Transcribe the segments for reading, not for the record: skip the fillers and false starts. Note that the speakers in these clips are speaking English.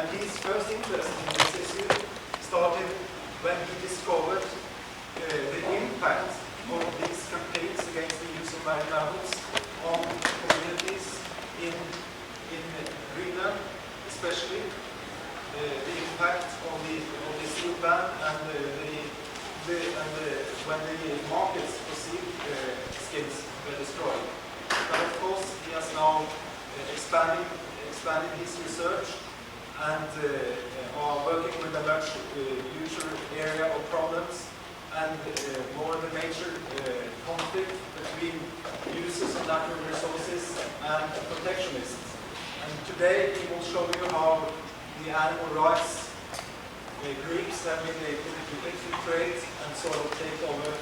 And his first interest in this issue started when he discovered the impact of these campaigns against the use of marine mammals on communities in Greenland, especially the impact on the seal ban and when the markets for seal skins were destroyed. But of course, he has now expanded his research and are working with a much huger area of problems and more the major conflict between users of natural resources and protectionists. And today he will show you how the animal rights groups have been able to infiltrate and sort of take over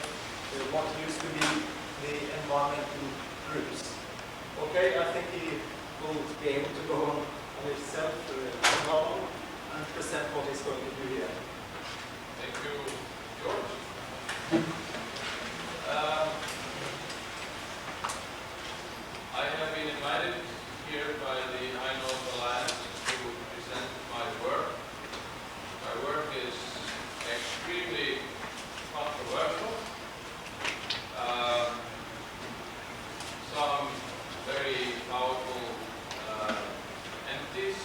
what used to be the environmental groups. Okay, I think he will be able to go on himself now and present what he's going to do here. Thank you, George. I have been invited here by the High North Alliance to present my work. My work is extremely controversial. Some very powerful entities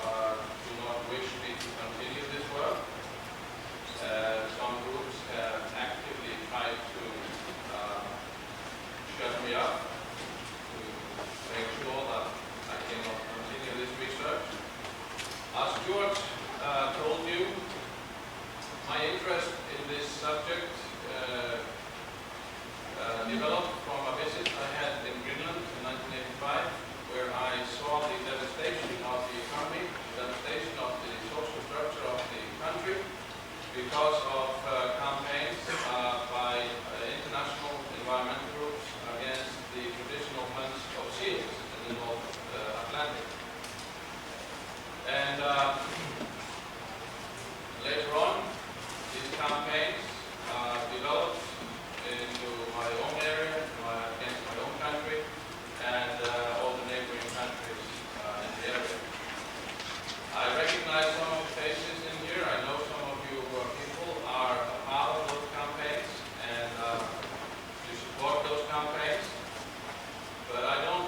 do not wish me to continue this work. Some groups have actively tried to shut me up to make sure that I cannot continue this research. As George told you, my interest in this subject developed from a visit I had in Greenland in 1985, where I saw the devastation of the economy, the devastation of the social structure of the country because of campaigns by international environmental groups against the traditional hunts of seals in the North Atlantic. And later on, these campaigns developed into my own area, against my own country, and all the neighboring countries in the area. I recognize some of the faces in here. I know some of you people are a part of those campaigns and you support those campaigns. But I don't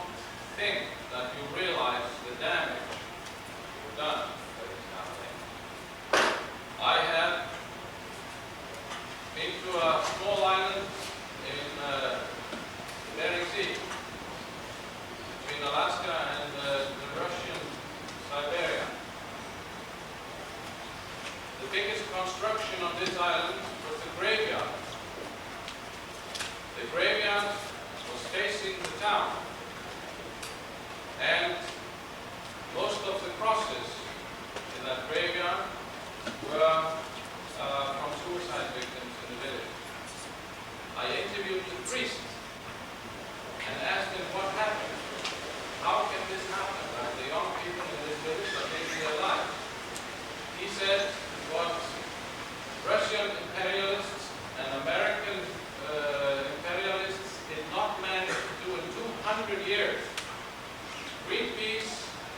think that you realize the damage you've done by this campaign. I have been to a small island in the Bering Sea, between Alaska and the Russian Siberia. The biggest construction on this island was the graveyard. The graveyard was facing the town, and most of the crosses in that graveyard were from suicide victims in the village. I interviewed the priest and asked him what happened. How can this happen? Like the young people in this village are taking their lives. He said what Russian imperialists and American imperialists did not manage to do in 200 years. Greenpeace,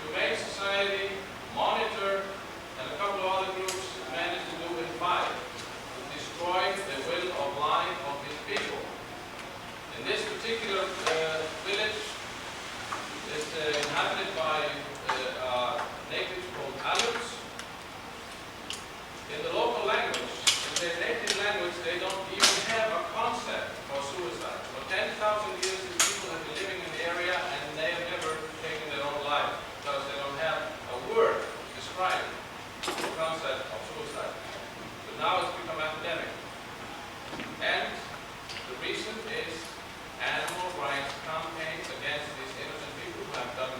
Humane Society, Monitor, and a couple of other groups managed to do in 5, to destroy the will of life of these people. In this particular village, it's inhabited by natives called Aleuts. In the local language, in their native language, they don't even have a concept for suicide. For 10,000 years, these people have been living in the area and they have never taken their own life because they don't have a word describing the concept of suicide. But now it's become epidemic. And the reason is animal rights campaigns against these innocent people who have done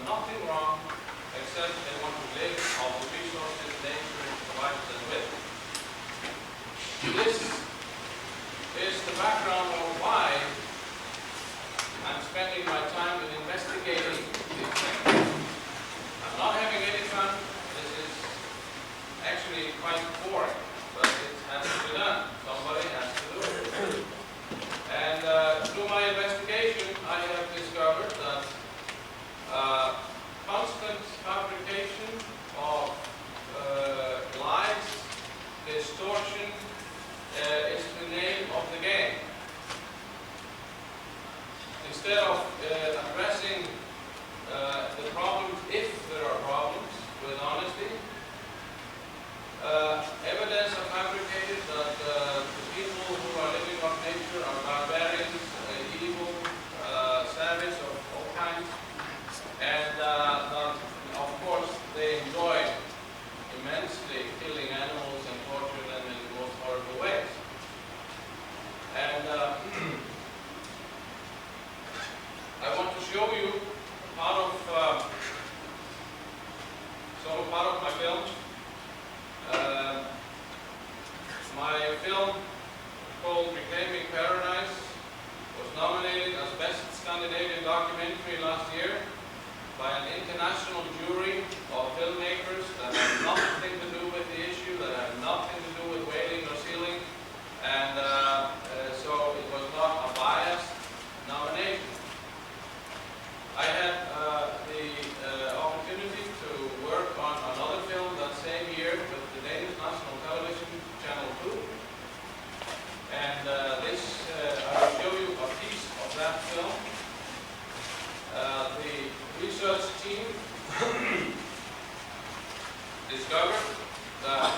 instead of addressing the problems, if there are problems, with honesty, evidence are fabricated that the people who are living off nature are barbarians, evil, savage of all kinds, and that, of course, they enjoy immensely killing animals and torturing them in the most horrible ways. And I want to show you part of my film. My film called Reclaiming Paradise was nominated as Best Scandinavian Documentary last year by an international jury of filmmakers that have nothing to do with the issue, that have nothing to do with whaling or sealing, and so it was not a biased nomination. I had the opportunity to work on another film that same year with the Danish National Television, Channel 2. And I will show you a piece of that film. The research team discovered that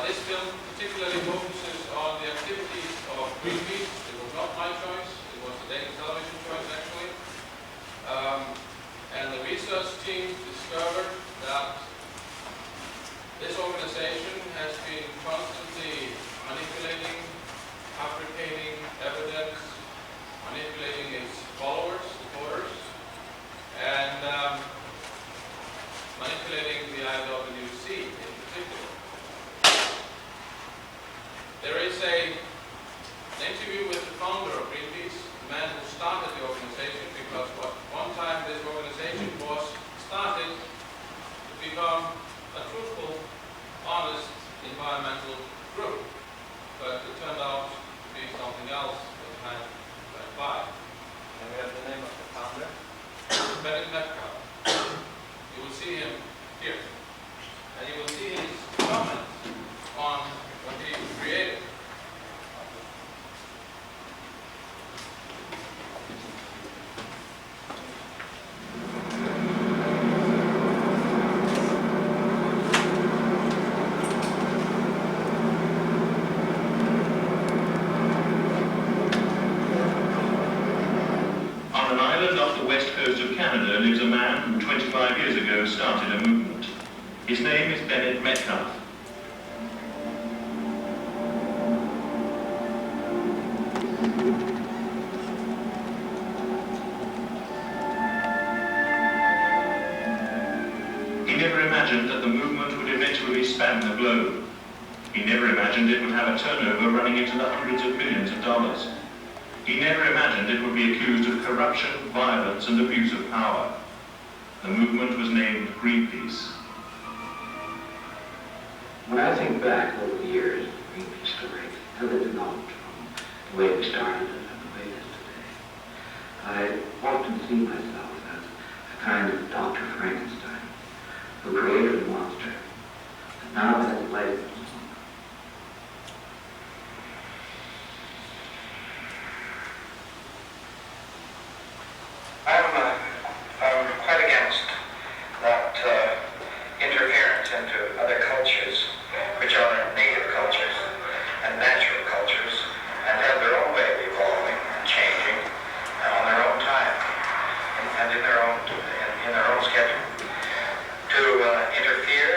this film particularly focuses on the activities of Greenpeace. It was not my choice, it was the Danish television choice actually. And the research team discovered that this organization has been constantly manipulating, fabricating evidence, manipulating its followers, supporters, and manipulating the Iwc in particular. There is an interview with the founder of Greenpeace, the man who started the organization, because one time this organization was started to become a truthful, honest environmental group. But it turned out to be something else as time went by. And we have the name of the founder. Bennett Metcalf. You will see him here. And you will see his comments on what he created. Canada lives a man who 25 years ago started a movement. His name is Bennett Metcalf. He never imagined that the movement would eventually span the globe. He never imagined it would have a turnover running into the hundreds of millions of dollars. He never imagined it would be accused of corruption, violence, and abuse of power. The movement was named Greenpeace. When I think back over the years of the Greenpeace story, how they developed from the way we started it and the way it is today, I often see myself as a kind of Dr. Frankenstein who created a monster that now has life of its own. I'm quite against that interference into other cultures, which are native cultures and natural cultures, and have their own way of evolving and changing on their own time and in their own schedule. To interfere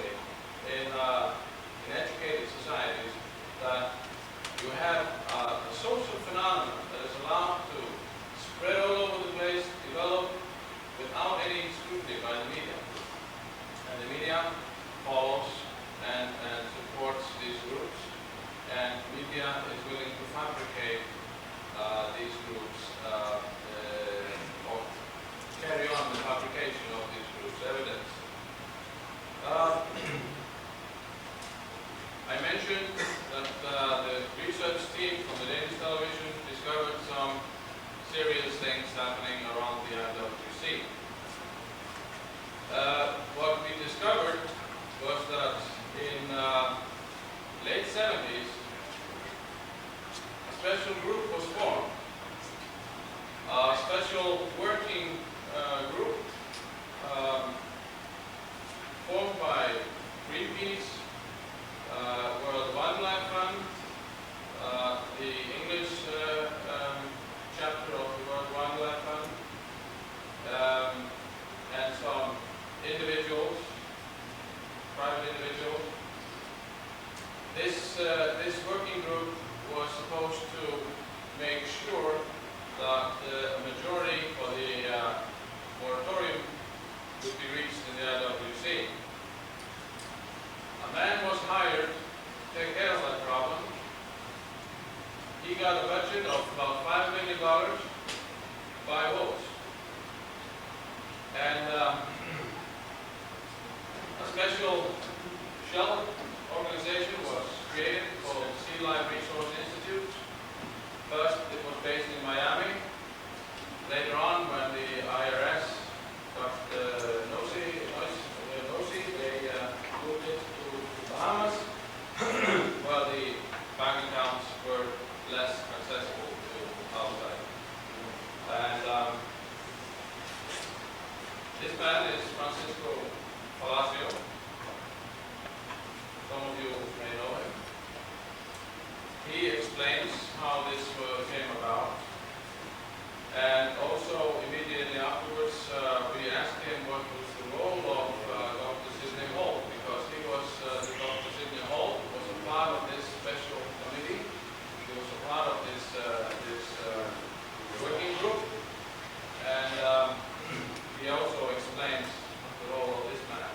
usually in educated societies that you have a social phenomenon that is allowed to spread all over the place, develop without any scrutiny by the media. And the media follows and supports these groups, and media is willing to fabricate these groups or carry on the fabrication of these groups' evidence. I mentioned that the research team from the Danish television discovered some serious things happening around the IWC. What we discovered was that in late 70s, a special group was formed, a special working group formed by Greenpeace, World Wildlife Fund, the English chapter of the World Wildlife Fund, and some individuals, private individuals. This working group was supposed to make sure that the majority for the moratorium would be reached in the IWC. A man was hired to take care of that problem. He got a budget of about $5 million by votes. And a special shell organization was created called Sea Life Resource Institute. First, it was based in Miami. Later on, when the IRS got nosy, they moved it to the Bahamas, while the bank accounts were less accessible to outside. And this man is Francisco Palacio. Some of you may know him. He explains how this came about. And also, immediately afterwards, we asked him what was the role of Dr. Sidney Hall, because he was, Dr. Sidney Hall was a part of this special committee. He was a part of this, working group. And he also explains the role of this man.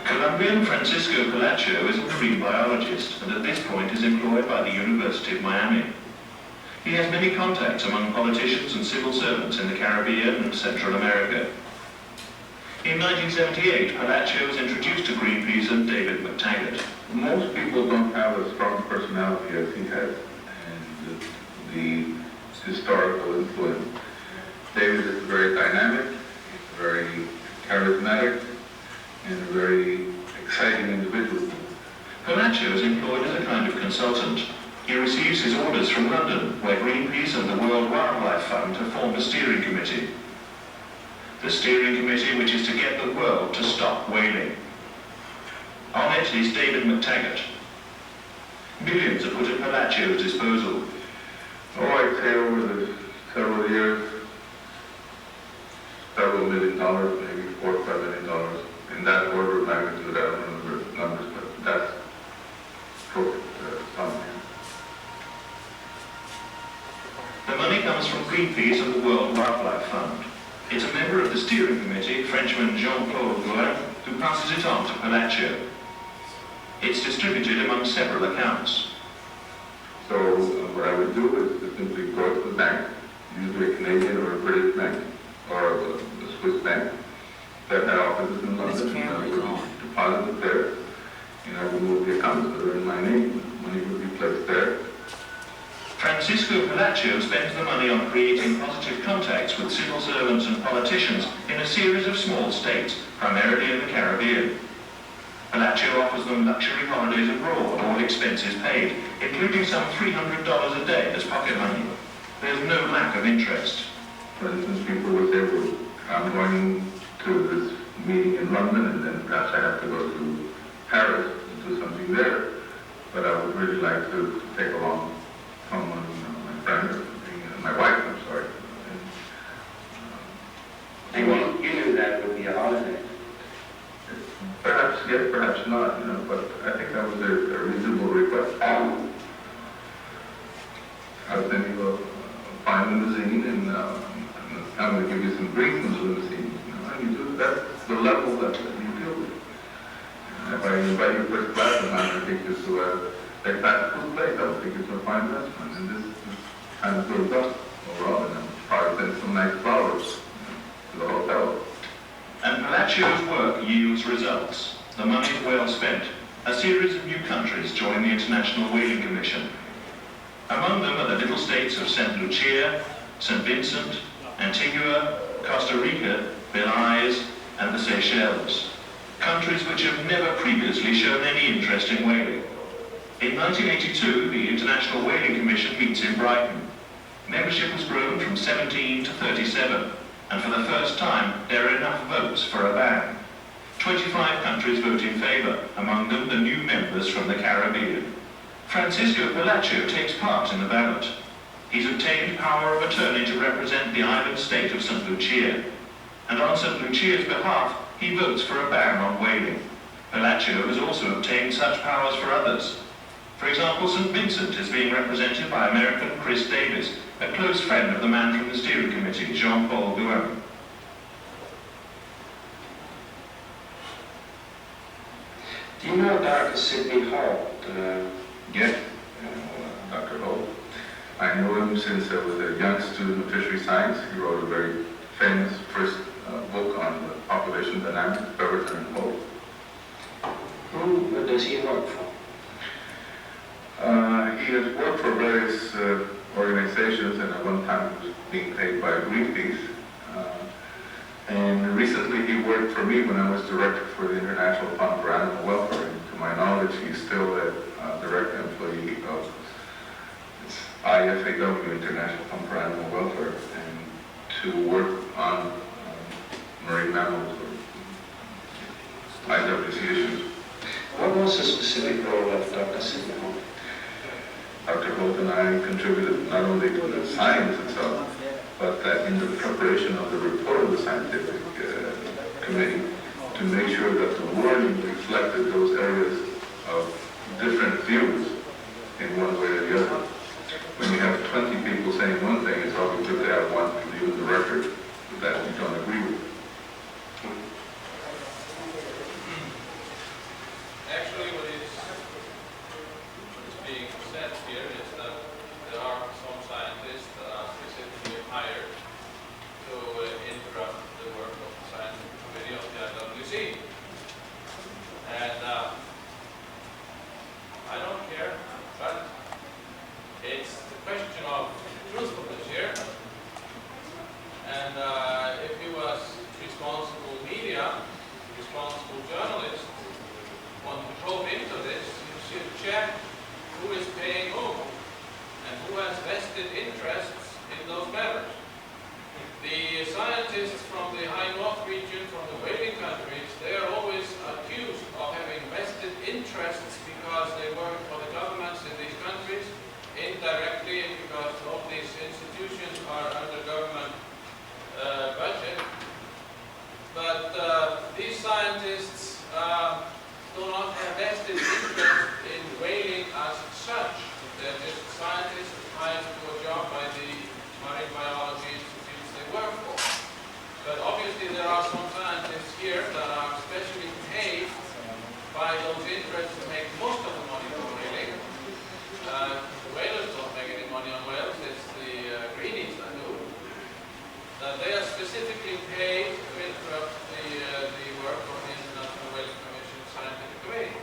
Colombian Francisco Palacio is a marine biologist and at this point is employed by the University of Miami. He has many contacts among politicians and civil servants in the Caribbean and Central America. In 1978, Palacio was introduced to Greenpeace and David McTaggart. Most people don't have as strong personality as he has, and the historical influence. David is very dynamic, he's very charismatic, and a very exciting individual. Palacio is employed as a kind of consultant. He receives his orders from London, where Greenpeace and the World Wildlife Fund have formed a steering committee. The steering committee which is to get the world to stop whaling. On it is David McTaggart. Millions are put at Palacio's disposal. Oh, I'd say over the several years, several million million, maybe $4 or $5 million. In that order of magnitude, I don't remember the numbers, but that's something. The money comes from Greenpeace and the World Wildlife Fund. It's a member of the steering committee, Frenchman Jean-Paul Gouin, who passes it on to Palacio. It's distributed among several accounts. So what I would do is to simply go to the bank, usually a Canadian or a British bank, or a Swiss bank, that had offices in London, and I would deposit it there, and I would move the accounts that are in my name. Money would be placed there. Francisco Palacio spends the money on creating positive contacts with civil servants and politicians in a series of small states, primarily in the Caribbean. Palacio offers them luxury holidays abroad, all expenses paid, including some $300 a day as pocket money. There's no lack of interest. For instance, people would say, well, I'm going to this meeting in London, and then perhaps I have to go to Paris to do something there, but I would really like to take along someone, my friend, or something, my wife, I'm sorry. And you knew that would be a holiday. Perhaps yes, perhaps not, but I think that was a reasonable request. I was thinking of fine limousine, and I'm going to give you some drinks in the limousine. That's the level that you deal with. If I invite you first class, and I'm going to take you to a fast food place, I will take you to a fine restaurant, and this kind of builds up overall, and I'll probably send some nice flowers to the hotel. And Palacio's work yields results. The money is well spent. A series of new countries join the International Whaling Commission. Among them are the little states of St. Lucia, St. Vincent, Antigua, Costa Rica, Belize, and the Seychelles. Countries which have never previously shown any interest in whaling. In 1982, the International Whaling Commission meets in Brighton. Membership has grown from 17 to 37. And for the first time, there are enough votes for a ban. 25 countries vote in favour, among them the new members from the Caribbean. Francisco Palacio takes part in the ballot. He's obtained power of attorney to represent the island state of St. Lucia. And on St. Lucia's behalf, he votes for a ban on whaling. Palacio has also obtained such powers for others. For example, St. Vincent is being represented by American Chris Davis, a close friend of the man from the steering committee, Jean-Paul Gouin. Do you know Dr. Sidney Holt? Yes, Dr. Holt. I know him since I was a young student of fishery science. He wrote a very famous first book on the population dynamics, Beverton and Holt. Who does he work for? He has worked for various organizations, and at one time he was being paid by Greenpeace. And recently he worked for me when I was director for the International Fund for Animal Welfare. And to my knowledge, he's still a direct employee of IFAW, International Fund for Animal Welfare, and to work on marine mammals or IWC issues. What was the specific role of Dr. Sidney Holt? Dr. Holt and I contributed not only to the science itself, but in the preparation of the report of the scientific committee to make sure that the wording reflected those areas of different views in one way or the other. When you have 20 people saying one thing, it's always good to have one view in the record that you don't agree with. Actually, what is being said here is that there are some scientists that are specifically hired to interrupt the work of the scientific committee of the IWC. And I don't care, but it's the question of truthfulness here. And if he was responsible media, responsible journalist, want to probe into this, you should check who is paying whom and who has vested interests in those matters. The scientists from the high north region, from the whaling countries, they are always accused of having vested interests because they work for the governments in these countries, indirectly because all these institutions are under government budget. these scientists do not have vested interest in whaling as such. They're just scientists hired to do a job by the marine biology institutes they work for. But obviously there are some scientists here that are specially paid by those interests to make most of the money from whaling. The whalers don't make any money on whales, it's the greenies that do. That they are specifically paid to interrupt the work of the International Whaling Commission scientific committee.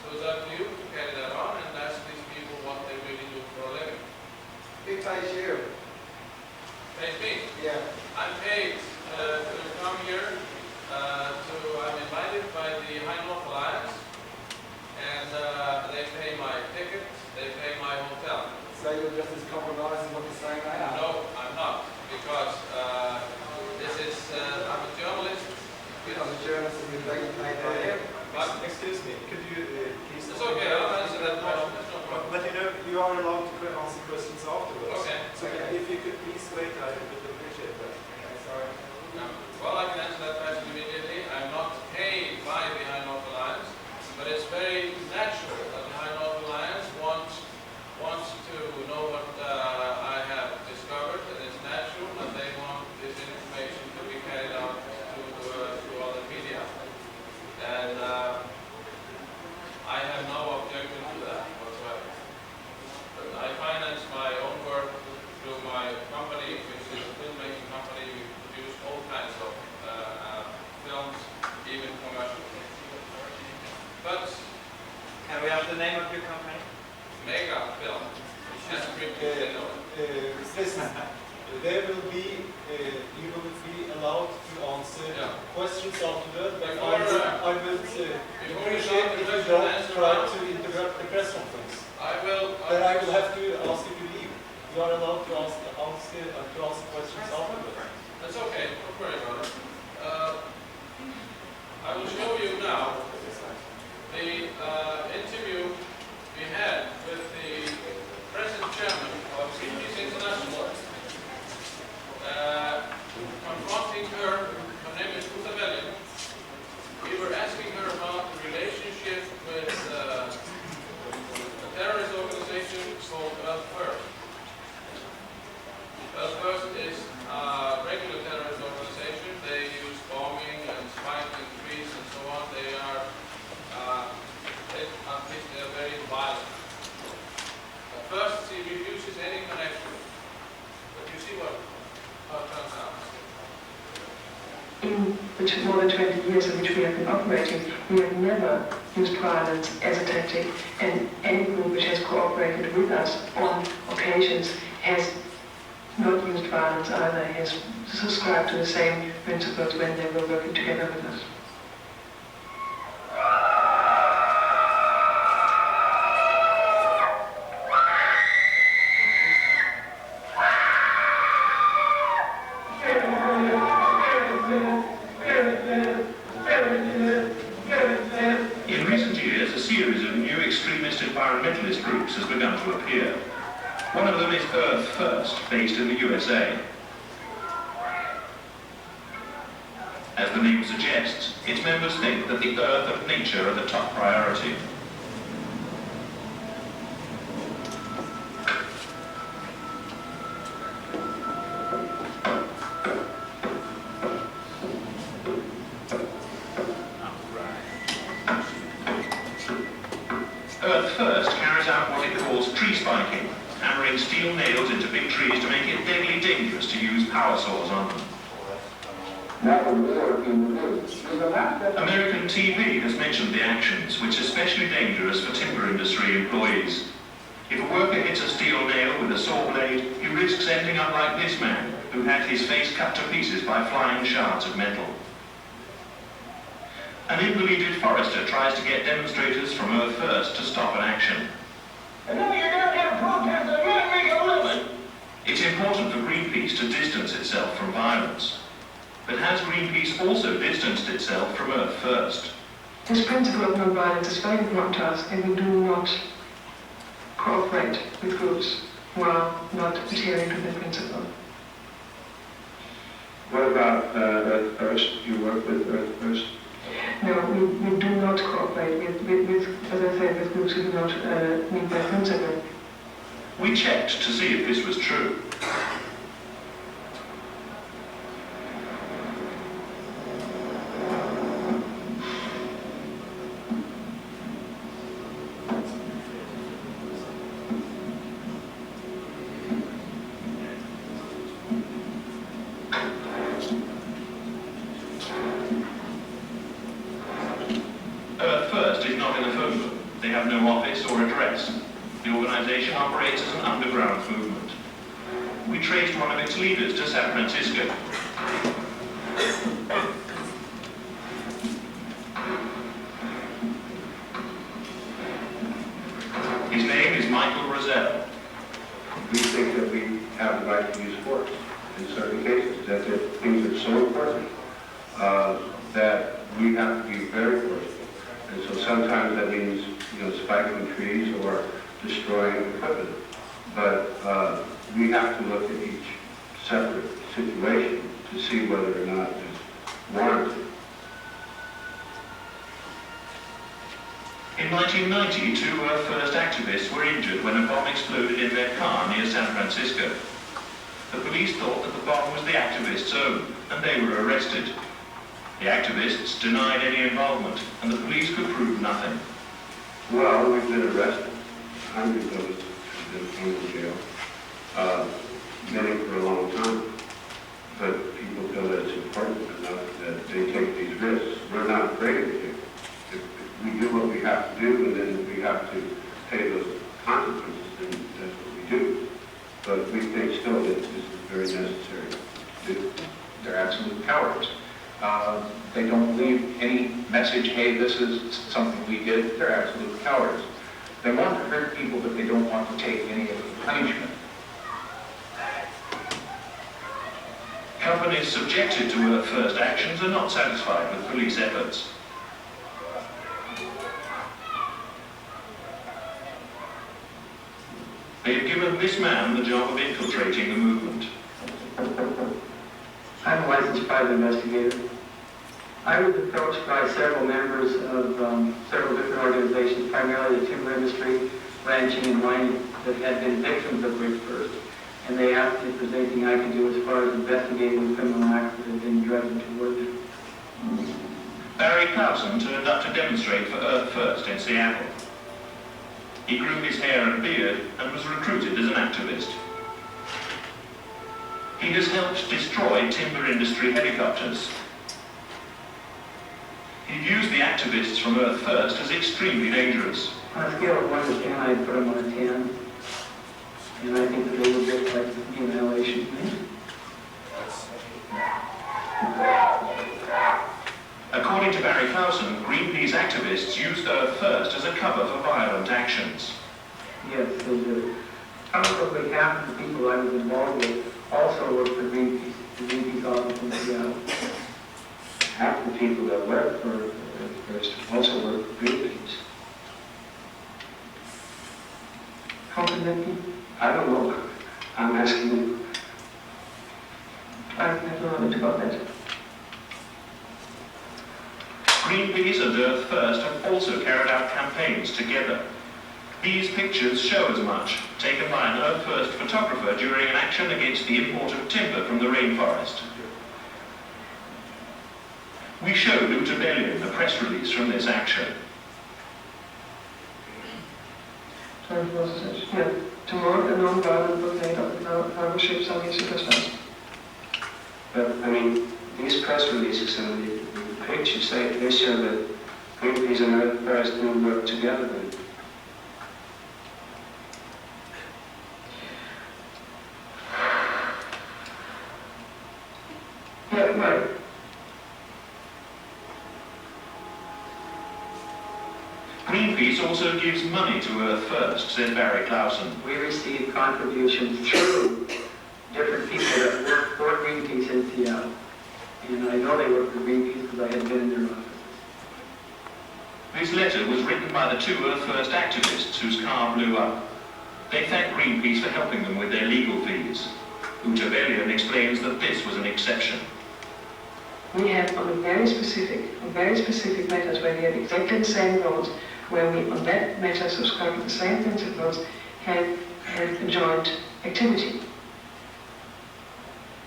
So it's up to you to carry that on and ask these people what they really do for a living. Who pays you? Pays me. Yeah. I'm paid to come here. I'm invited by the High North Alliance, and they pay my ticket, they pay my hotel. So you're just as compromised as what you're saying I am? No, I'm not, because this is, I'm a journalist. You're not a journalist and you're being paid by him. Excuse me, could you please... It's okay, I'll answer that question, there's no problem. But you know, you are allowed to answer questions afterwards. Okay. So if you could please wait, I would appreciate that. Sorry. Well, I can answer that question immediately. I'm not paid by the High North Alliance, but it's very natural that the High North Alliance wants to know what I have discovered, and it's natural that they want this information to be carried out to other media. And I have no objection to that whatsoever. But I finance my own work through my company, which is a filmmaking company. We produce all kinds of films, even commercial. But Can we have the name of your company? Mega Film. Listen, there will be, you will be allowed to answer questions afterward, but I would appreciate if you don't try to interrupt the press conference. Then I will have to ask you to leave. You are allowed to ask questions afterward. That's okay, don't worry about it. I will show you now the interview we had with the present chairman of Greenpeace International, confronting her name is Uta Belli. We were asking her about the relationship with a terrorist organization called Earth First. Earth First is a regular terrorist organization. They use bombing and spiking trees and so on. They are, at least they are very violent. First, he refuses any connection. But you see how it turns out. In the more than 20 years in which we have been operating, we have never used violence as a tactic, and any group which has cooperated with us on occasions has not used violence either, has subscribed to the same principles when they were working together with us. In recent years, a series of new extremist environmentalist groups has begun to appear. One of them is Earth First, based in the USA. As the name suggests, its members think that the earth and nature are the top priority. Earth First carries out what it calls tree spiking, hammering steel nails into big trees to make it deadly dangerous to use power saws on them. American TV has mentioned the actions, which are especially dangerous for timber industry employees. If a worker hits a steel nail with a saw blade, he risks ending up like this man, who had his face cut to pieces by flying shards of metal. An ill-deluded forester tries to get demonstrators from Earth First to stop an action. And now you're going to have protests and you're going to make a living. It's important for Greenpeace to distance itself from violence. But has Greenpeace also distanced itself from Earth First? This principle of non-violence is very important to us, and we do not cooperate with groups who are not adhering to the principle. What about Earth First? You work with Earth First? No, we do not cooperate with, as I said, with groups who do not meet their principle. We checked to see if this was true. Earth First is not in a phone book. They have no office or address. The organization operates as an underground movement. We traced one of its leaders to San Francisco. His name is Michael Rosell. We think that we have the right to use force in certain cases, that things are so important that we have to be very forceful. And so sometimes that means, spiking trees or destroying equipment. But we have to look at each separate situation to see whether or not it's warranted. In 1990, two Earth First activists were injured when a bomb exploded in their car near San Francisco. The police thought that the bomb was the activists' own, and they were arrested. The activists denied any involvement, and the police could prove nothing. Well, we've been arrested. Hundreds of us have been thrown in jail, many for a long time. But people feel that it's important enough that they take these risks. We're not afraid of it. If we do what we have to do, and then we have to pay those consequences, then that's what we do. But we think still that this is very necessary to do. They're absolute cowards. They don't believe any message, hey, this is something we did. They're absolute cowards. They want to hurt people, but they don't want to take any of the punishment. Companies subjected to Earth First actions are not satisfied with police efforts. They have given this man the job of infiltrating the movement. I'm a licensed private investigator. I was approached by several members of several different organizations, primarily the timber industry, ranching, and mining, that had been victims of Earth First. And they asked me if there's anything I could do as far as investigating criminal acts that had been directed toward them. Barry Clausen turned up to demonstrate for Earth First in Seattle. He grew his hair and beard and was recruited as an activist. He has helped destroy timber industry helicopters. He views the activists from Earth First as extremely dangerous. On a scale of 1 to 10, I'd put them on a 10. And I think that they would look like the annihilation. According to Barry Clausen, Greenpeace activists used Earth First as a cover for violent actions. Yes, they do. Probably half of the people I was involved with also work for Greenpeace, the Greenpeace office in Seattle. Half the people that work for Earth First also work for Greenpeace. How can that be? I don't know. I'm asking you. I have no knowledge about that. Greenpeace and Earth First have also carried out campaigns together. These pictures show as much, taken by an Earth First photographer during an action against the import of timber from the rainforest. We showed Utabellion the press release from this action. Yeah. Tomorrow, a non-violent blockade of the cargo ships on the superstars. But, I mean, these press releases and the pictures, they show that Greenpeace and Earth First do work together. Then. Yeah, right. Greenpeace also gives money to Earth First, said Barry Clausen. We receive contributions through different people that work for Greenpeace in Seattle. And I know they work for Greenpeace because I had been in their offices. This letter was written by the two Earth First activists whose car blew up. They thanked Greenpeace for helping them with their legal fees. Utabellion explains that this was an exception. We have on very specific matters where we have exactly the same goals, where we on that matter subscribe to the same principles, have a joint activity.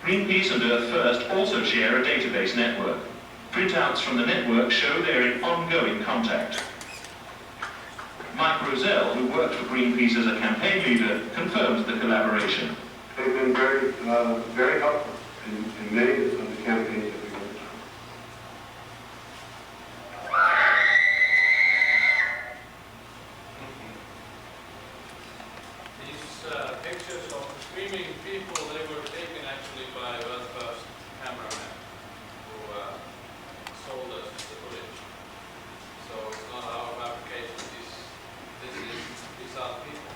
Greenpeace and Earth First also share a database network. Printouts from the network show they're in ongoing contact. Mike Rosell, who worked for Greenpeace as a campaign leader, confirms the collaboration. They've been very helpful in many of the campaigns that we worked on. These pictures of screaming people, they were taken actually by Russ Rector cameraman who sold us the footage. So it's not our fabrication. These are people.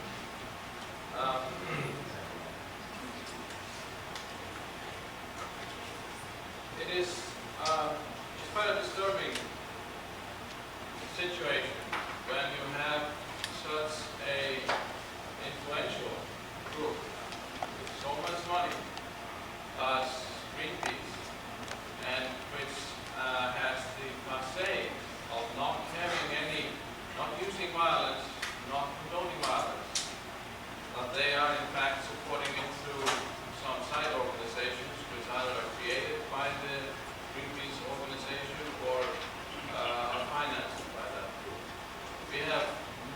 It's quite a disturbing situation when you have such a influential group with so much money as Greenpeace, and which has the facade of not using violence, not condoning violence, but they are in fact supporting it through some side organizations which either are created by the Greenpeace organization or are financed by that group. We have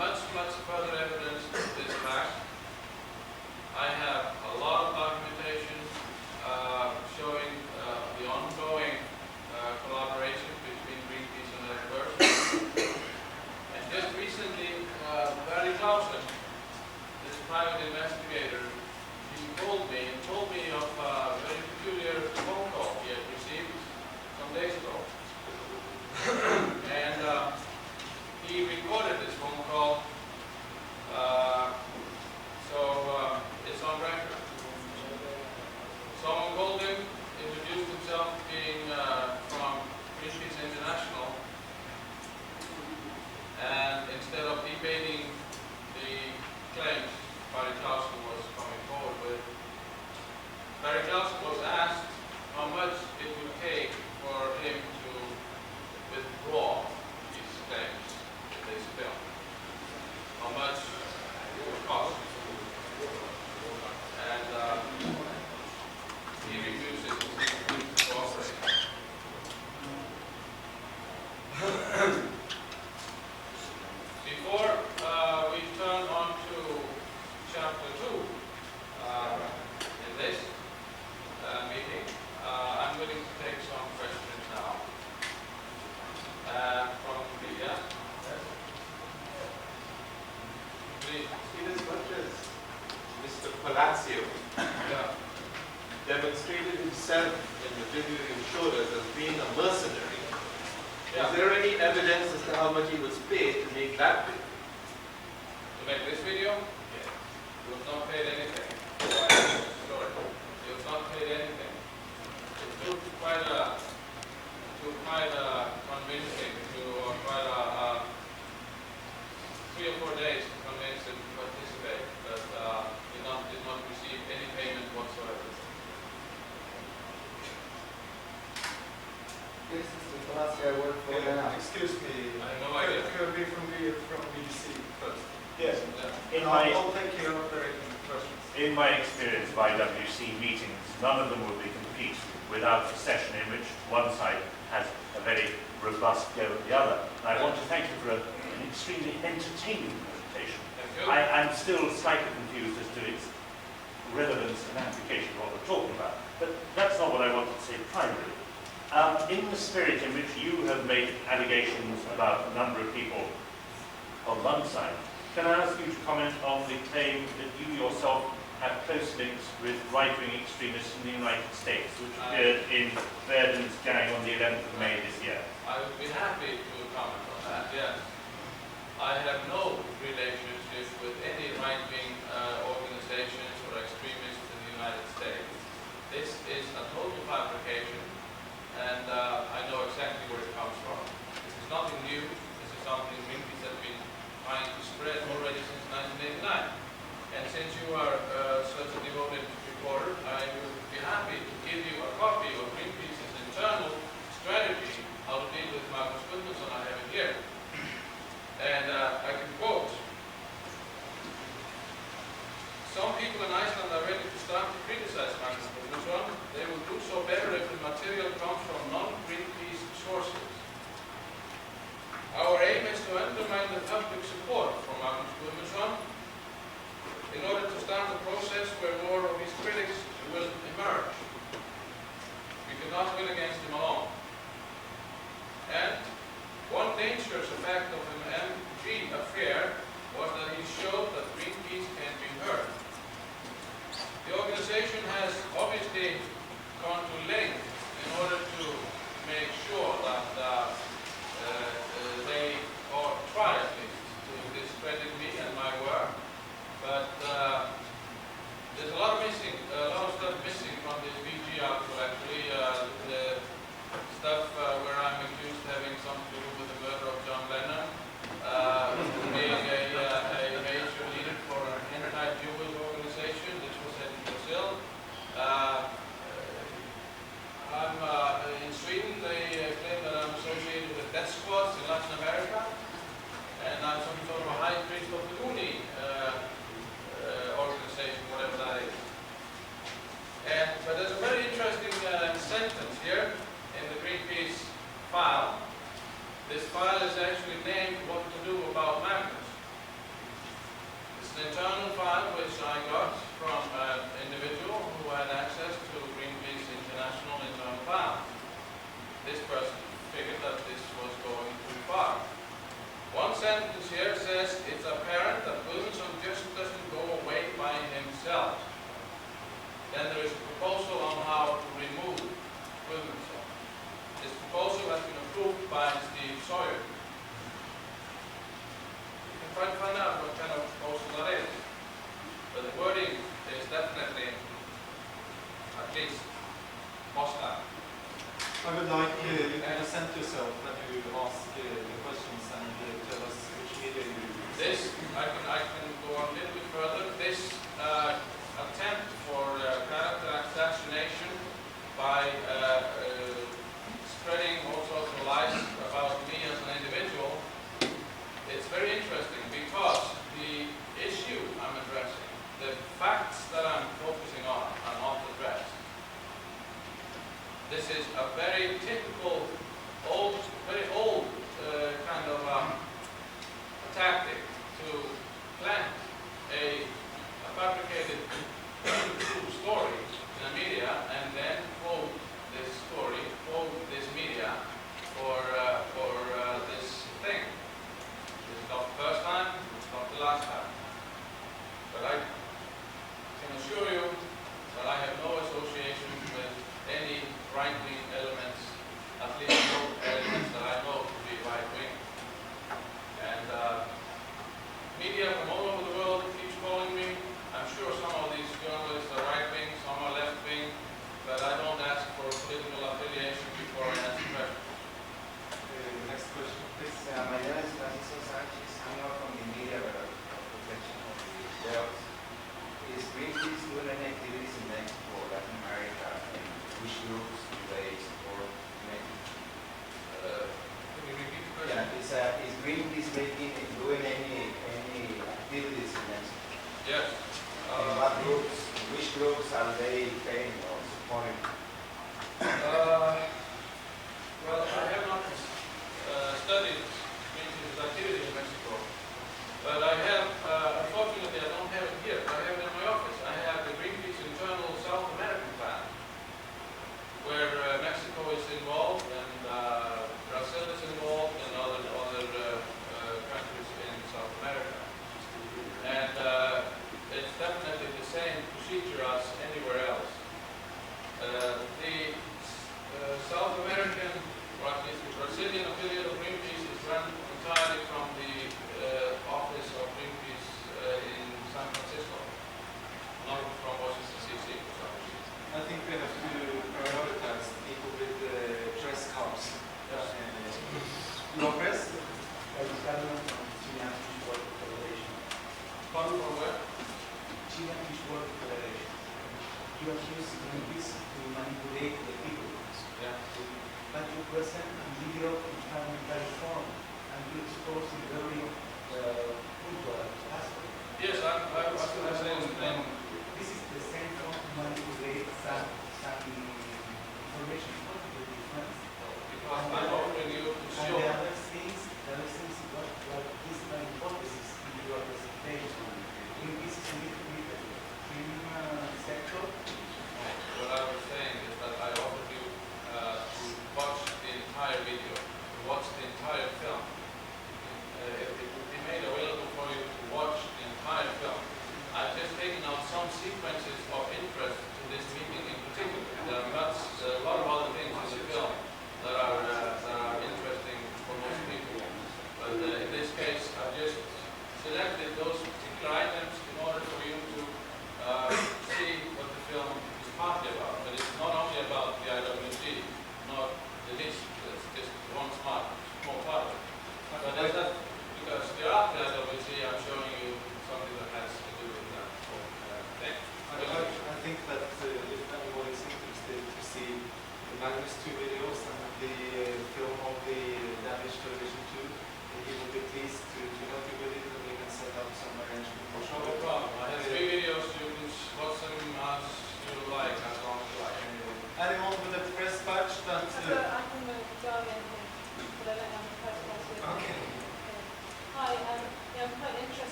much further evidence of this fact. I have a lot of documentation showing the ongoing collaboration between Greenpeace and Earth First. And just recently, Barry Clausen, this private investigator, he told me of a very peculiar phone call he had received some days ago. And he recorded this phone call, so it's on record. Someone called him, introduced himself being from Greenpeace International, and instead of debating the claims Barry Clausen was coming forward with, Barry Clausen was asked how much it would take for him to withdraw these claims if they spill. How much it would cost. And he refuses to cooperate. Before we turn on to chapter 2 in this meeting, I'm willing to take some questions now from the media. Please. In as much as Mr. Palacio demonstrated himself in the video you showed us as being a mercenary, is there any evidence as to how much he was paid to make that video? To make this video? Yes. He was not paid anything. Sorry. He was not paid anything. It took quite a convincing to quite a 3 or 4 days to convince him to participate, but did not receive any payment whatsoever. This is the Palacio I work for now. Excuse me. I have no idea. Could be from BBC first. Yes. I'll take care of the questions. In my experience of IWC meetings, none of them would be complete without a session in which one side has a very robust go at the other. And I want to thank you for an extremely entertaining presentation. I'm still slightly confused as to its relevance and application of what we're talking about. But that's not what I wanted to say primarily. In the spirit in which you have made allegations about a number of people on one side, can I ask you to comment on the claim that you yourself have close links with right-wing extremists in the United States, which appeared in Verdon's gang on the 11th of May this year? I would be happy to comment on that, yes. I have no relationship with any right-wing organizations or extremists in the United States. This is a total fabrication, and I know exactly where it comes from. This is nothing new. This is something Greenpeace has been trying to spread already since 1989. And since you are such a devoted reporter, I would be happy to give you a copy of Greenpeace's internal file. This file is actually named What to Do About Magnets. It's an internal file which I got from an individual who had access to Greenpeace International internal file. This person figured that this was going too far. One sentence here says, it's apparent that Williamson just doesn't go away by himself. Then there is a proposal on how to remove Williamson. This proposal has been approved by Steve Sawyer. You can try to find out what kind of proposal that is. But the wording is definitely, at least, hostile. I would like you to present yourself when you ask the questions and tell us which media you use. This, I can go on a little bit further. This attempt for character assassination by spreading all sorts of lies about me as an individual, it's very interesting because the issue I'm addressing, the facts that I'm focusing on, are not addressed. This is a very typical, very old kind of tactic to plant a fabricated true story in the media and then quote this story, quote this media for this thing. This is not the first time, it's not the last time. But I can assure you that I have no association with any right-wing elements, at least no elements that I know to be right-wing. And media from all over the world keeps calling me. I'm sure some of these journalists are right-wing, some are left-wing, but I don't ask for political affiliation before I answer questions. Next question, please. My name is Francisco Sanchez. I'm not from the media protection of the whales. Is Greenpeace doing any activities in Mexico, Latin America, and which groups do they support in Mexico? Can you repeat the question? Yeah, is Greenpeace doing any activities in Mexico? Yes. And what groups, which groups are they paying or supporting? Well, I have not studied Greenpeace's activity in Mexico, but I have, unfortunately, I don't have it here, but I have it in my office. I have the Greenpeace internal South American plan, where Mexico is involved and Brazil is involved and other countries in South America. And it's definitely the same procedure as anywhere else. The South American, or at least the Brazilian affiliate of Greenpeace is run entirely from the office of Greenpeace in San Francisco, not from Washington, D.C. for some reason. I think we have to prioritize people with press cards. Your press? From where? Chilean Fish World Federation. You accuse Greenpeace to manipulate the people. Yeah. But you present a video in parliamentary forum and you expose the very punctual aspect. Yes, I was saying this is the same form to manipulate some information. What is the difference? because I'm offering you to And show. the other things what is my hypothesis in your presentation. Greenpeace is a little bit criminal sector. What I was saying is that I offered you to watch the entire video.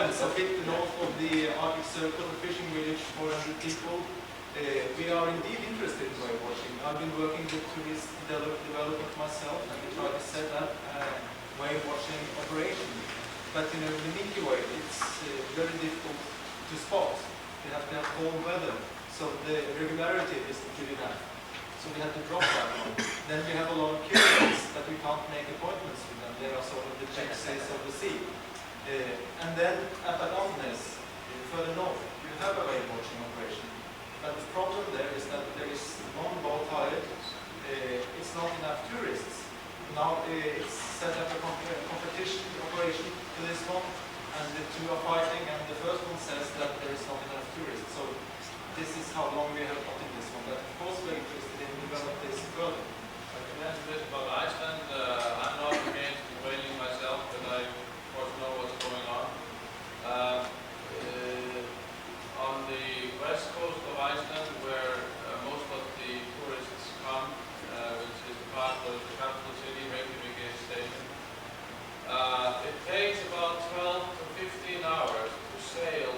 miles a bit north of the Arctic Circle, a fishing village, 400 people. We are indeed interested in whale watching. I've been working with tourist development myself, and we try to set up a whale watching operation. But in the Milky Way, it's very difficult to spot. We have to have cold weather, so the regularity isn't really that. So we have to drop that one. Then we have a lot of curios that we can't make appointments with them. They are sort of the gypsies of the sea. And then at Atlantis, further north, you have a whale watching operation. But the problem there is that there is one boat hired. It's not enough tourists. Now it's set up a competition operation to this one, and the two are fighting, and the first one says that there is not enough tourists. So this is how long we have gotten this one. But of course we're interested in developing this further. I can answer this about Iceland. I'm not against whaling myself, but I of course know what's going on. On the west coast of Iceland, where most of the tourists come, which is part of the capital city, Reykjavik station, it takes about 12 to 15 hours to sail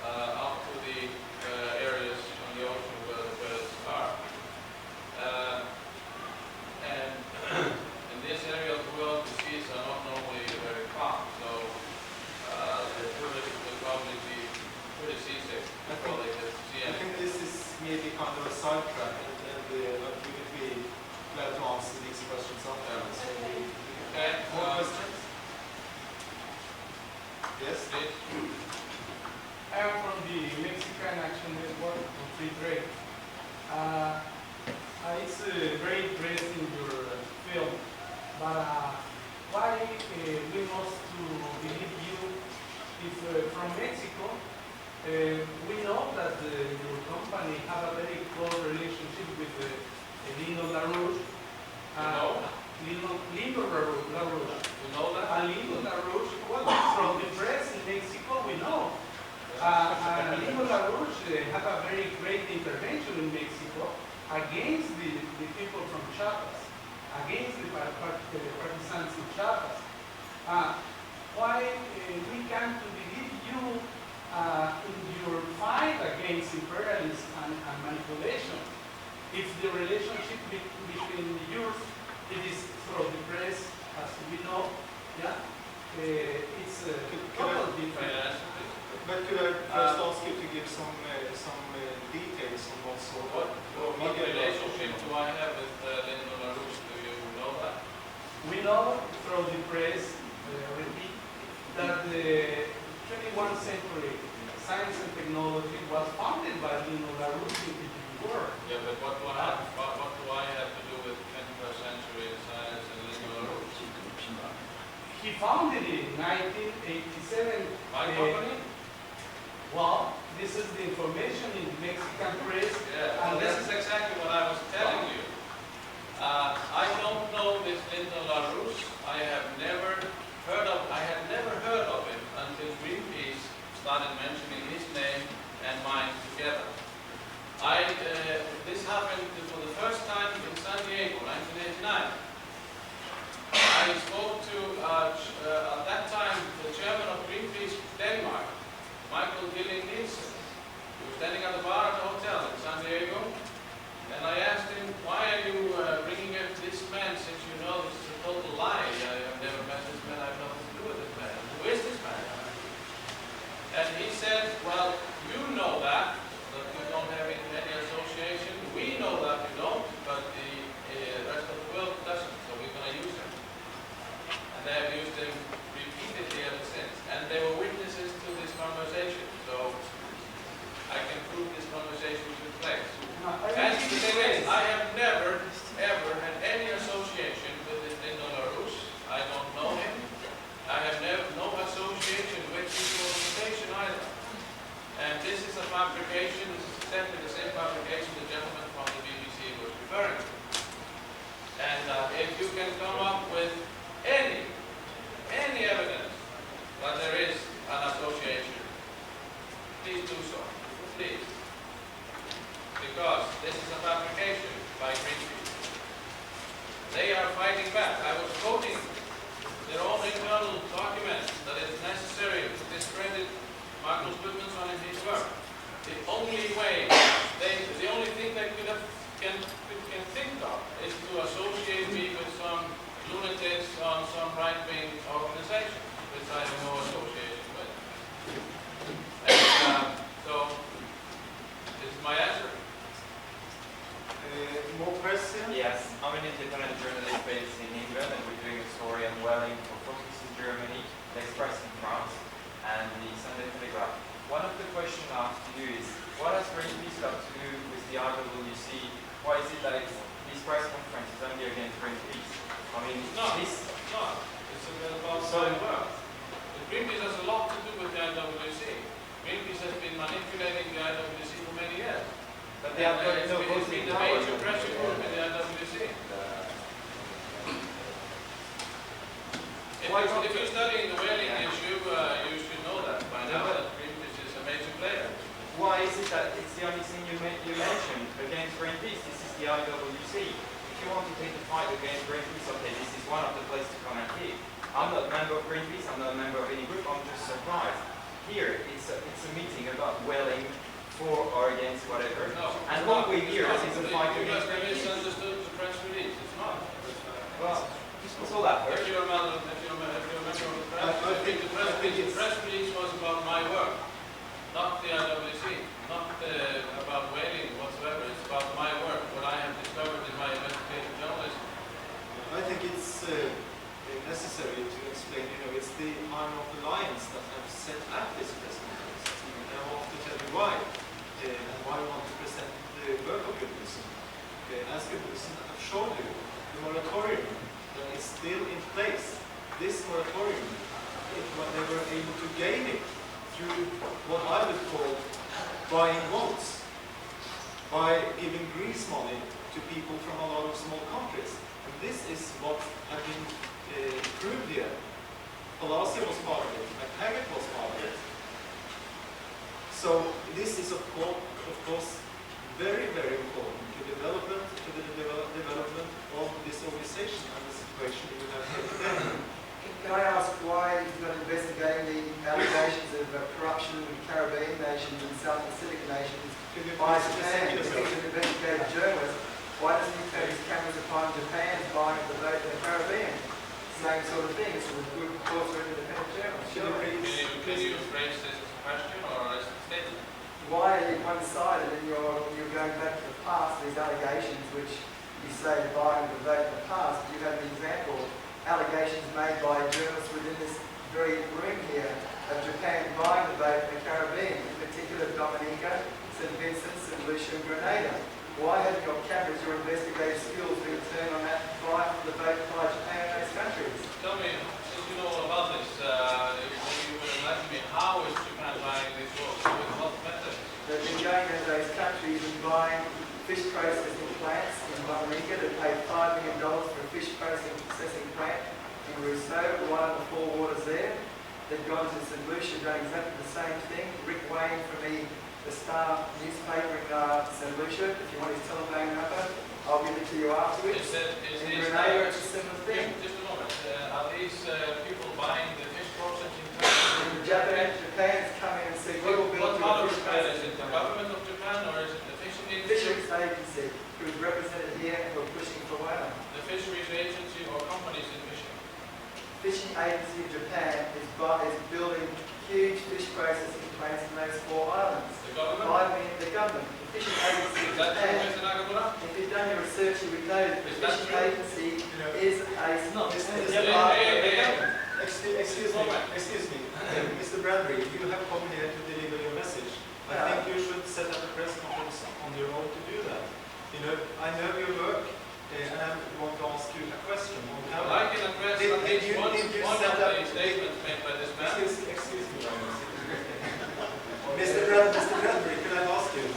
up to the areas on the ocean where the birds are. And in this area of the world, the seas are not normally very calm, so the tourists will probably be pretty seasick before they get to see I anything. think this is maybe kind of a sidetrack, and we could be glad to answer these questions after. So Okay. More questions? Yes? Please. I am from the Mexican Action Network on Free Trade. It's very interesting your film, but why we must to believe you if from Mexico we know that your company have a very close relationship with Lino LaRouche. Lino LaRouche. You know that? Lino LaRouche, well, from the press in Mexico, we know. Lino LaRouche have a very great intervention in Mexico against the people from Chiapas, against the partisans in Chiapas. Why we can't believe you in your fight against imperialism and manipulation? If the relationship between yours, it is through the press, as we know, yeah, it's total different. But could I first ask you to give some details on what sort of What relationship do I have with Lino LaRouche? Do you know that? We know through the press, repeat, that the 21st century science and technology was founded by Lino LaRouche in the world. Yeah, but what do I have to do with 21st century science and Lino LaRouche? He founded it in 1987. My company? Well, this is the information in the Mexican press. Yeah, and this is exactly what I was telling you. I don't know this Lino LaRouche. I had never heard of him until Greenpeace started mentioning his name and mine together. This happened for the first time in San Diego, 1989. I spoke to, at that time, the chairman of Greenpeace Denmark, Michael Gilling Nielsen. He was standing at the bar at the hotel in San Diego, and I asked him, why are you bringing up this man since you know this is a total lie? I have never met this man, I have nothing to do with this man. Who is this man? And he said, well, you know that you don't have any association. We know that you don't, but the rest of the world doesn't, so we're going to use him. And they have used him repeatedly ever since. And they were witnesses to this conversation, so I can prove this conversation took place. And the thing is, I have never, ever had any association with this Lino LaRouche. I don't know him. I have no association with this organization either. And this is a fabrication, this is exactly the same fabrication the gentleman from the BBC was referring to. And if you can come up with any evidence that there is an association, please do so. Please. Because this is a fabrication by Greenpeace. They are fighting back. I was quoting their own internal document that it is necessary to discredit I have no association with. And so, this is my answer. More questions? Yes, I'm an independent journalist based in England, and we're doing a story on whaling for Focus in Germany, L'Express in France, and the Sunday Telegraph. One of the questions I have to you is, what has Greenpeace got to do with the IWC? Why is it that this press conference is only against Greenpeace? I mean, It's not. It's about my work. Greenpeace has a lot to do with the IWC. Greenpeace has been manipulating the IWC for many years. But they have got no It's voting been the power. major pressure group in the IWC. If you're studying the whaling issue, you should know that by now, that Greenpeace is a major player. Why is it that it's the only thing you mentioned against Greenpeace? This is the IWC. If you want to take the fight against Greenpeace, okay, this is one of the places to come and hit. I'm not a member of Greenpeace, I'm not a member of any group, I'm just surprised. Here, it's a meeting about whaling for or against whatever. No, and what we hear is a fight you against must have Greenpeace. misunderstood the press release. It's not. Well, it's all that If you're a member of the press, I think the press release was about my work, not the IWC, not about whaling whatsoever. It's about my work, what I have discovered in my investigative journalism. I think it's necessary to explain, it's the Arm of Alliance that have set up this press conference. And I want to tell you why, and why I want to present the work of Gudmundsson. As Gudmundsson have shown you, the moratorium that is still in place, this moratorium, they were able to gain it through what I would call buying votes, by giving grease money to people from a lot of small countries. And this is what has been proved here. Palacio was part of it, McTaggart was part of it. So this is of course very, very important to the development of this organization and the situation we have here today. Can I ask why you're not investigating the allegations of corruption in Caribbean nations and South Pacific nations by Japan, particularly investigative journalists? Why doesn't he turn his cameras upon Japan buying the vote in the Caribbean? Same sort of thing. It's a good cause for independent journalists. Can you phrase this as a question or as a statement? Why are you one-sided and you're going back to the past, these allegations which you say buying the vote in the past? Do you have an example? Allegations made by journalists within this very room here of Japan buying the vote in the Caribbean, in particular Dominica, St. Vincent, St. Lucia and Grenada. Why haven't your cameras, your investigative skills been turned on that buy for the vote by Japan in those countries? Tell me, since you know all about this, you would enlighten me, how is Japan buying these votes? With what method? They've been going into those countries and buying fish processing plants in Dominica to pay $5 million for a fish processing plant in Rousseau, one of the four waters there. They've gone to St. Lucia, done exactly the same thing. Rick Wayne from the Star newspaper in St. Lucia, if you want his telephone number, I'll give it to you afterwards. In Grenada, it's a similar thing. Just a moment, are these people buying the fish processing plants? Japan's come in and said, we will build What part of Japan? Is it the government of Japan or is it the fishing industry? Fisheries Agency, who's represented here and we're pushing for whaling. The fisheries agency or companies in fishing? Fishing Agency of Japan is building huge fish processing plants in those four islands. The government? The government. The Fishing Agency of Japan. Mr. Nakamura? If you've done your research, you would know that the Fishing Agency is Excuse me, Mr. Bradbury, you have come here to deliver your message. I think you should set up a press conference on your own to do that. I know your work, and I want to ask you a question on how. Well, I can address at least one of the statements made by this man. Excuse me, Mr. Bradbury, can I ask you,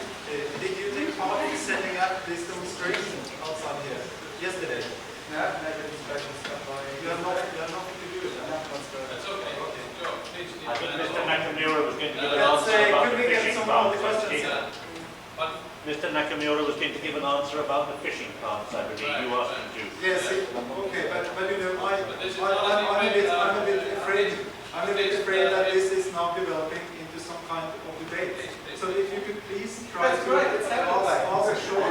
did you take part in setting up this demonstration outside here yesterday? No, no demonstration stuff by you. Have nothing to do with that. That's okay. Joe, please. I think Mr. Nakamura was going to give an answer about the fishing plants. Mr. Nakamura was going to give an answer about the fishing plants, I believe. You asked him to. Yes, okay, but I'm a bit afraid that this is now developing into some kind of debate. So if you could please try to ask short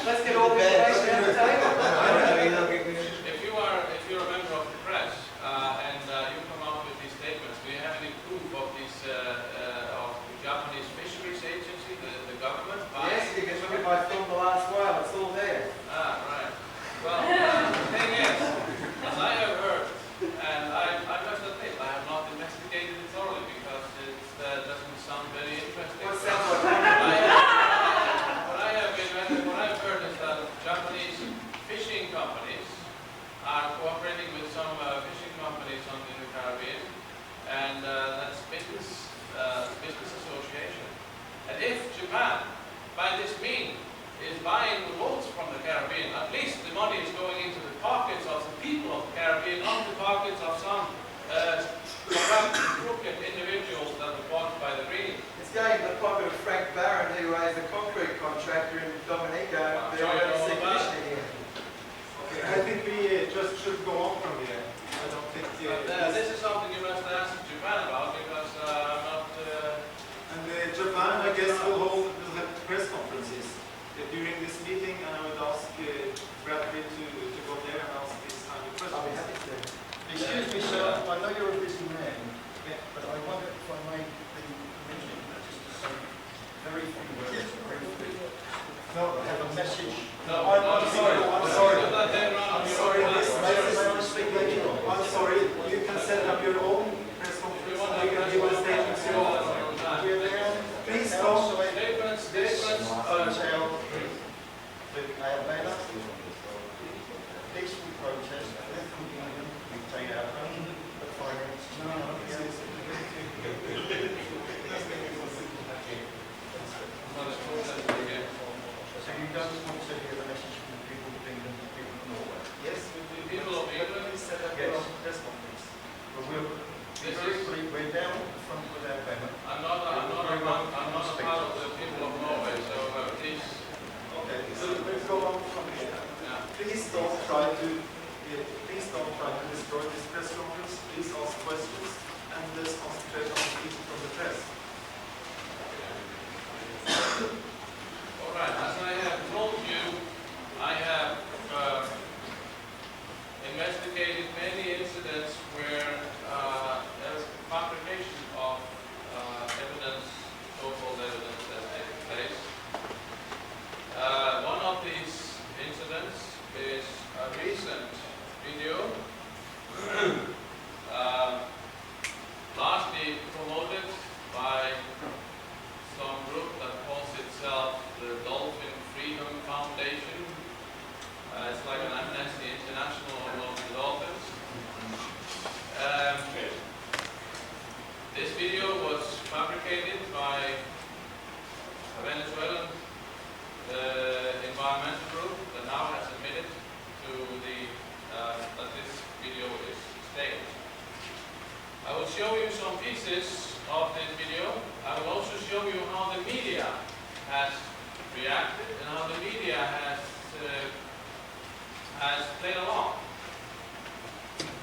Let's get all the information on the table. If you're a member of the press, pockets of some corrupt, crooked individuals that were bought by the Greens. It's going in the pocket of Frank Barron, who is a concrete contractor in Dominica. They're already commissioning here. Okay, I think we just should go on from here. I don't think this is something you must ask Japan about, because I'm not... And Japan, I guess, will have press conferences during this meeting, and I would ask Bradley to go there and ask these kind of questions. I'll be happy to. Excuse me, sir, I know you're a busy man, but I wonder if I may be permitted just to say very few words briefly. No, I have a message. I'm sorry. You can set up your own press conference. You can give a statement to your Please don't. Hotel with Alabama. Peaceful protest. We take our own finance. So you don't want to hear the message from the people of England and the people of Norway? Yes, the people of England set up your own press conference. But we're down at the front with Alabama. I'm not a part of the people of Norway, so please. Okay, so let's go on from here. Yeah. Please don't try to destroy this press conference. Please ask questions, and let's concentrate on the people from the press. All right, as I have told you, I have investigated many incidents where there was fabrication of evidence, so-called evidence that takes place. One of these incidents is a recent video, largely promoted by some group that calls itself the Dolphin Freedom Foundation. It's like an Amnesty International among the dolphins. This video was fabricated by a Venezuelan environmental group that now has admitted to that this video is staged. I will show you some pieces of this video. I will also show you how the media has reacted and how the media has played along,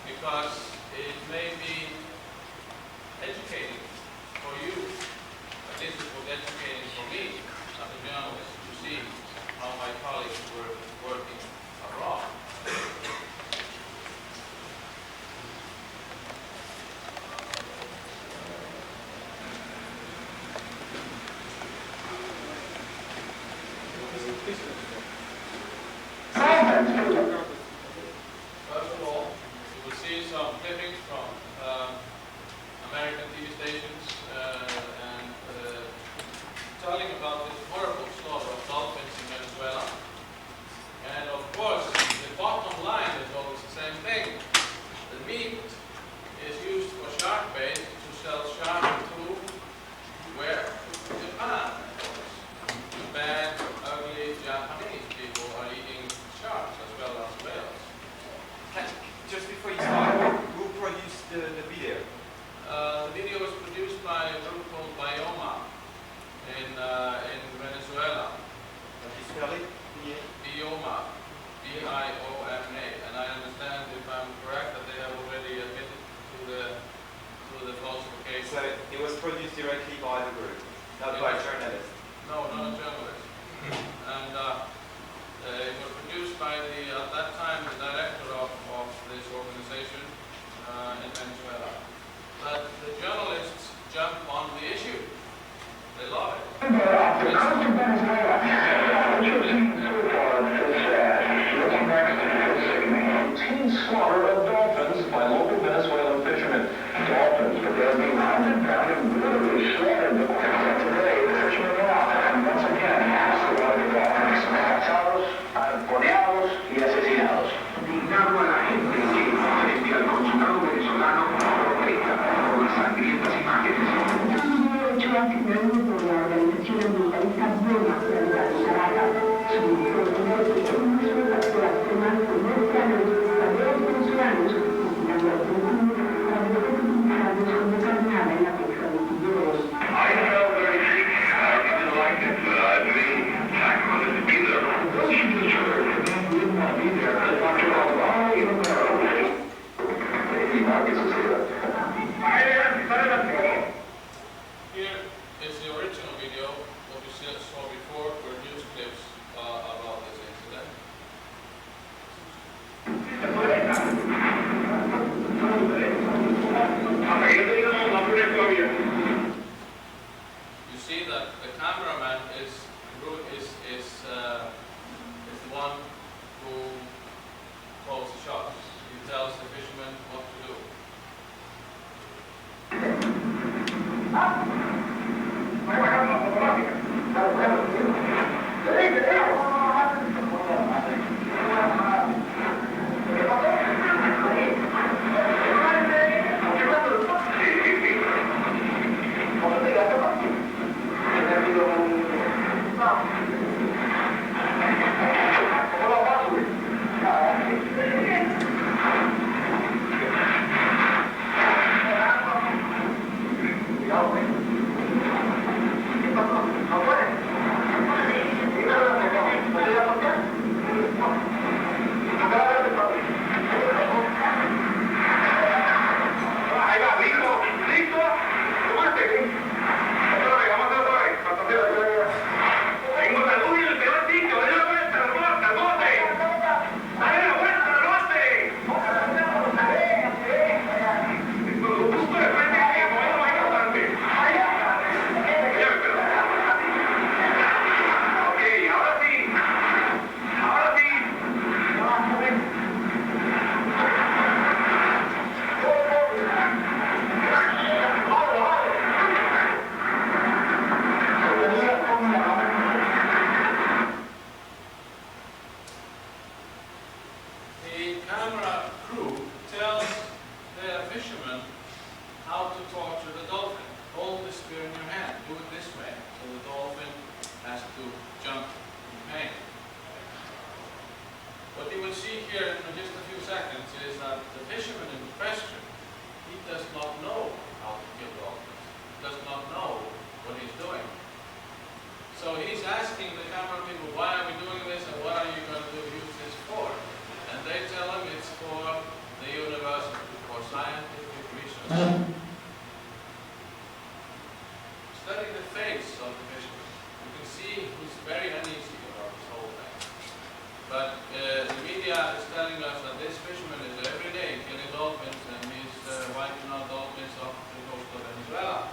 because it may be educating for you, at least it was educating for me as a journalist to see how my colleagues were working abroad. First of all, you will see some clippings from American TV stations and telling about this horrible slaughter of dolphins in Venezuela. And of course, the bottom line is always the same thing. The meat is used for shark bait to sell shark to where? Japan, of course. The bad, ugly Japanese people are eating sharks as well as whales. Just before you start, who produced the video? The video was produced by a group called Bioma in Venezuela. How do you spell it? Bioma, B-I-O-M-A, and I understand, if I'm correct, that they have already admitted to the falsification. So it was produced directly by the group, not by journalists? No, not a journalist. And it was produced by at that time, the director of this organization in Venezuela. But the journalists jumped on the issue. They love it. The coast of Venezuela. What you've seen so far is sad. What's next is sickening. Routine slaughter of dolphins by local Venezuelan fishermen. Dolphins, but they're being hunted down and literally slaughtered. Today, the fishermen are out. And once again, Study the face of the fisherman. You can see he's very uneasy about this whole thing. But the media is telling us that this fisherman is every day killing dolphins and he's wiping out dolphins off the coast of Venezuela.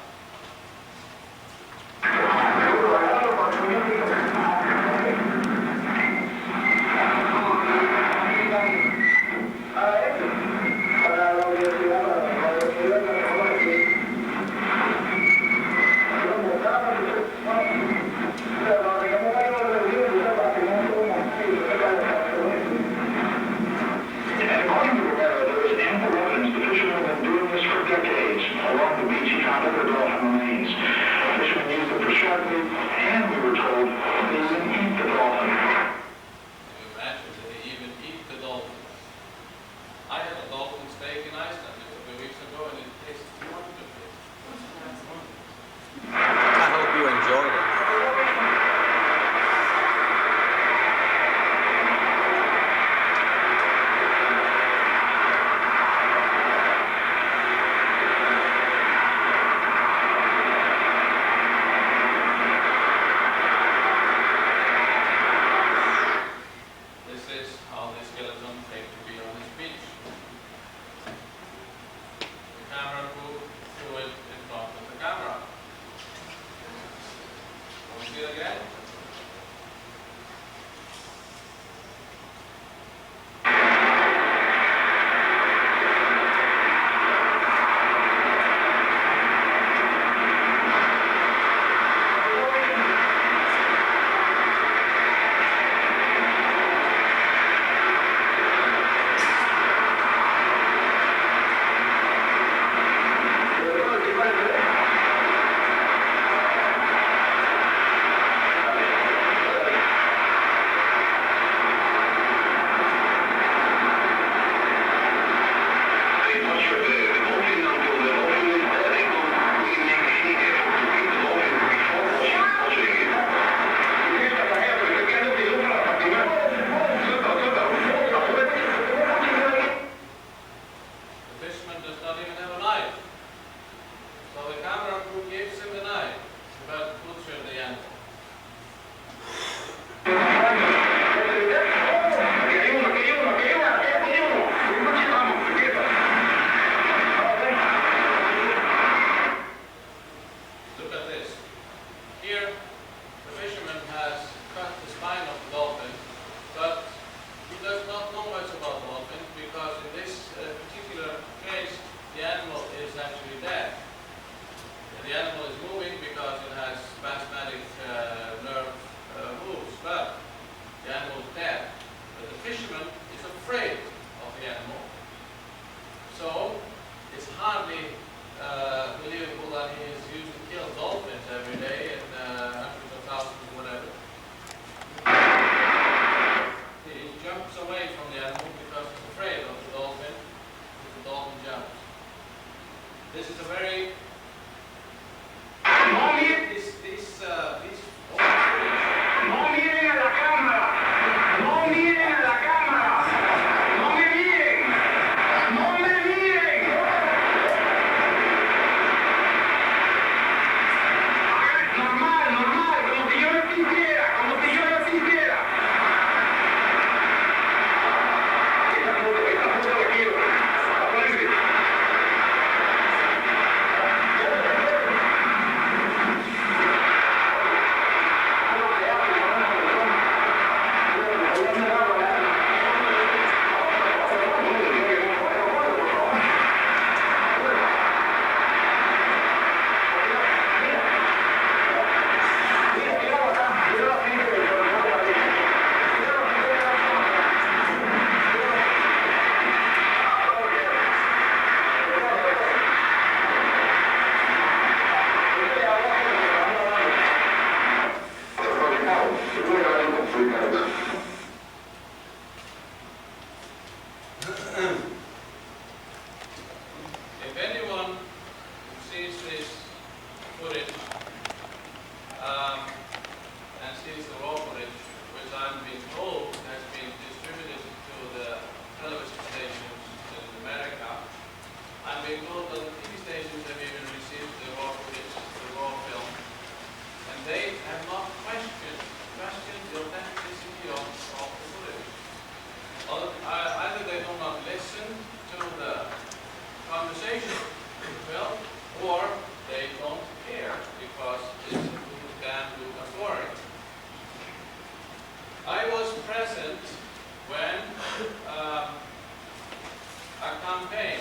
campaign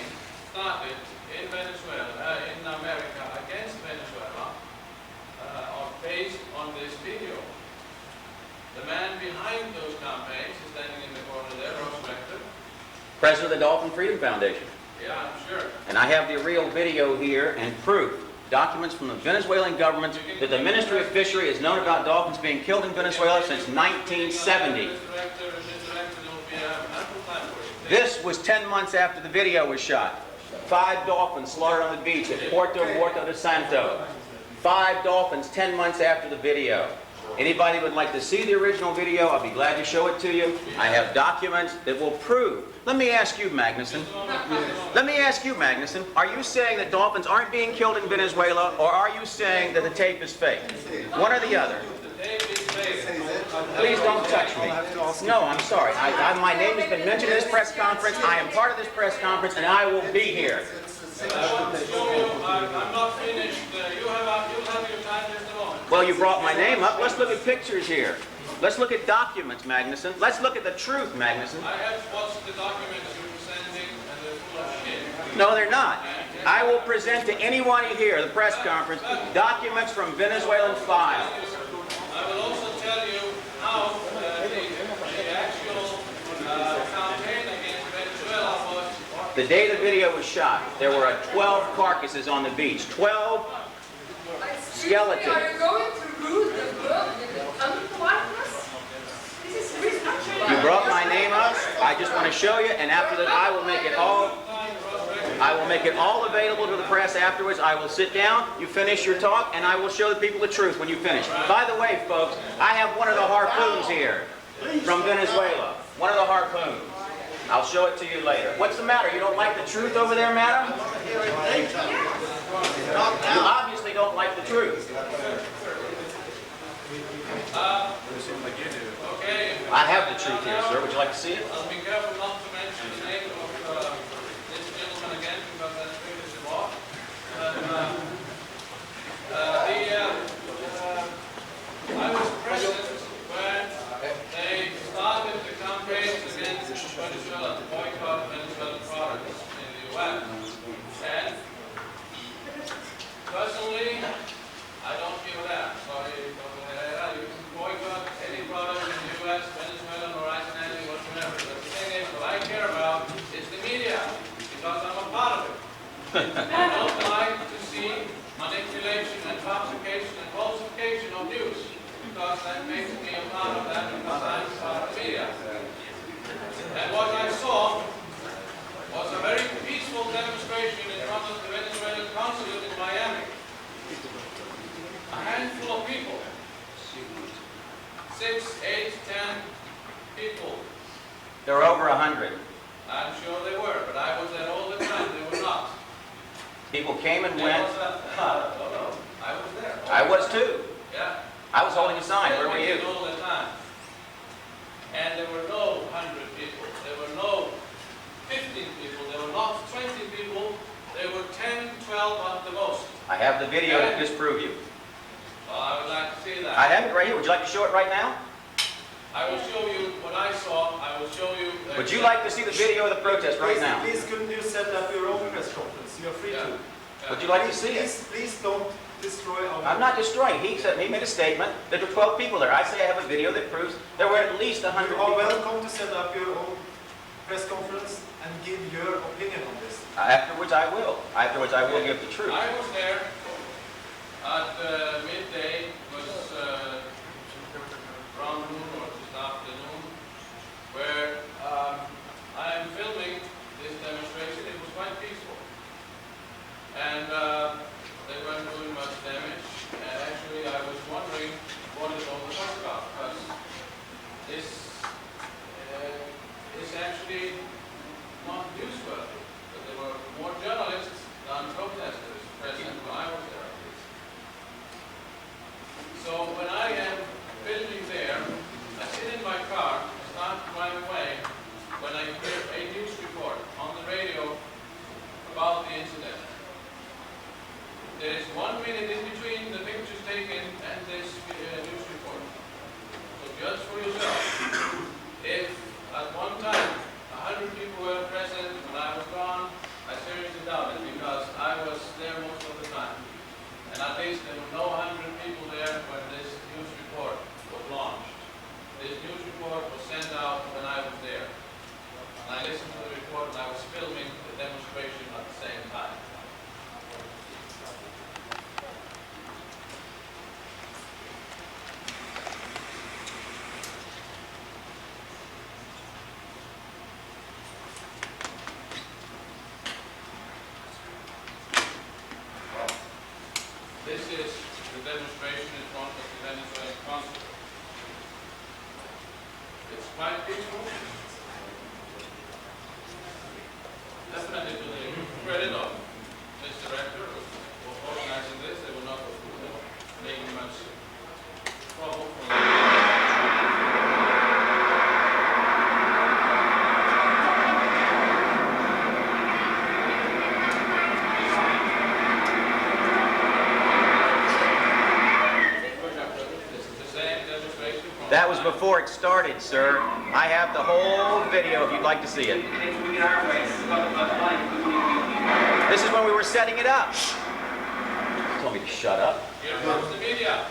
started in Venezuela, in America, against Venezuela, are based on this video. The man behind those campaigns is standing in the corner there, Russ Rector. President of the Dolphin Freedom Foundation. Yeah, I'm sure. And I have the real video here and proof. Documents from the Venezuelan government that the Ministry of Fishery has known about dolphins being killed in Venezuela since 1970. This was 10 months after the video was shot. 5 dolphins slaughtered on the beach at Puerto Muerto de Santo. 5 dolphins 10 months after the video. Anybody would like to see the original video, I'll be glad to show it to you. I have documents that will prove. Let me ask you, Magnuson. Let me ask you, Magnuson. Are you saying that dolphins aren't being killed in Venezuela, or are you saying that the tape is fake? One or the other. Please don't touch me. No, I'm sorry. My name has been mentioned in this press conference. I am part of this press conference, and I will be here. I'm not finished. You'll have your time just a moment. Well, you brought my name up. Let's look at pictures here. Let's look at documents, Magnuson. Let's look at the truth, Magnuson. I have watched the documents you're presenting, and they're full of shit. No, they're not. I will present to anyone here, the press conference, documents from Venezuelan files. I will also tell you how the actual campaign against Venezuela was. The day the video was shot, there were 12 carcasses on the beach. 12 skeletons. Are you going to rule the world with the unquietness? This is restructuring. You brought my name up. I just want to show you, and after that, I will make it all available to the press afterwards. I will sit down, you finish your talk, and I will show the people the truth when you finish. By the way, folks, I have one of the harpoons here from Venezuela. One of the harpoons. I'll show it to you later. What's the matter? You don't like the truth over there, madam? You obviously don't like the truth. Okay. I have the truth here, sir. Would you like to see it? I'll be careful not to mention the name of this gentleman again, because that's previously law. I was present when they started the campaigns against Venezuela, to boycott Venezuelan products in the U.S. And personally, I don't give a damn. Sorry, Dr. Herrera, you can boycott any product in the U.S., Venezuelan or nationality whatsoever. But the thing is, what I care about is the media, because I'm a part of it. I don't like to see manipulation and fabrication and falsification of news, because that makes me a part of that, because I'm part of the media. And what I saw was a very peaceful demonstration in front of the Venezuelan consulate in Miami. A handful of people, 6, 8, 10 people. There were over 100. I'm sure they were, but I was there all the time. They were not. People came and went. I was there. I was too. Yeah. I was holding a sign. Where were you? All the time. And there were no 100 people. There were no 15 people. There were not 20 people. There were 10, 12 at the most. I have the video to disprove you. Well, I would like to see that. I have it right here. Would you like to show it right now? I will show you what I saw. I will show you. Would you like to see the video of the protest right now? Please, couldn't you set up your own press conference? You're free to. Would you like to see it? Please don't destroy our... I'm not destroying. He made a statement that there were 12 people there. I say I have a video that proves there were at least 100 people. You are welcome to set up your own press conference and give your opinion on this. Afterwards, I will. Afterwards, I will give the truth. I was there at midday. It was around noon or just after noon, where I am filming this demonstration. It was quite peaceful. And they weren't doing much damage. And actually, I was wondering what it all was about, because this is actually not newsworthy. But there were more journalists than protesters present when I was there, at least. was before it started, sir. I have the whole video if you'd like to see it. This is when we were setting it up. You told me to shut up. Here comes the media.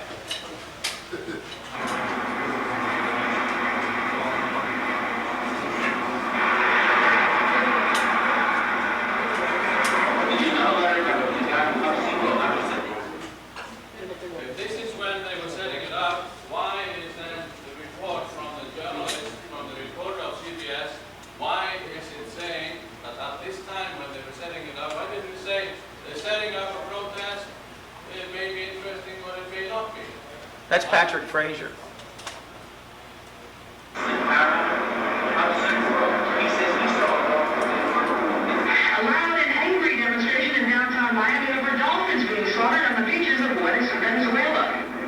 If this is when they were setting it up, why is then the report from the journalist, from the reporter of CBS, why is it saying that at this time when they were setting it up, why didn't you say they're setting up a protest, it may be interesting or it may not be? That's Patrick Frazier. A loud and angry demonstration in downtown Miami over dolphins being slaughtered on the beaches of Venezuela.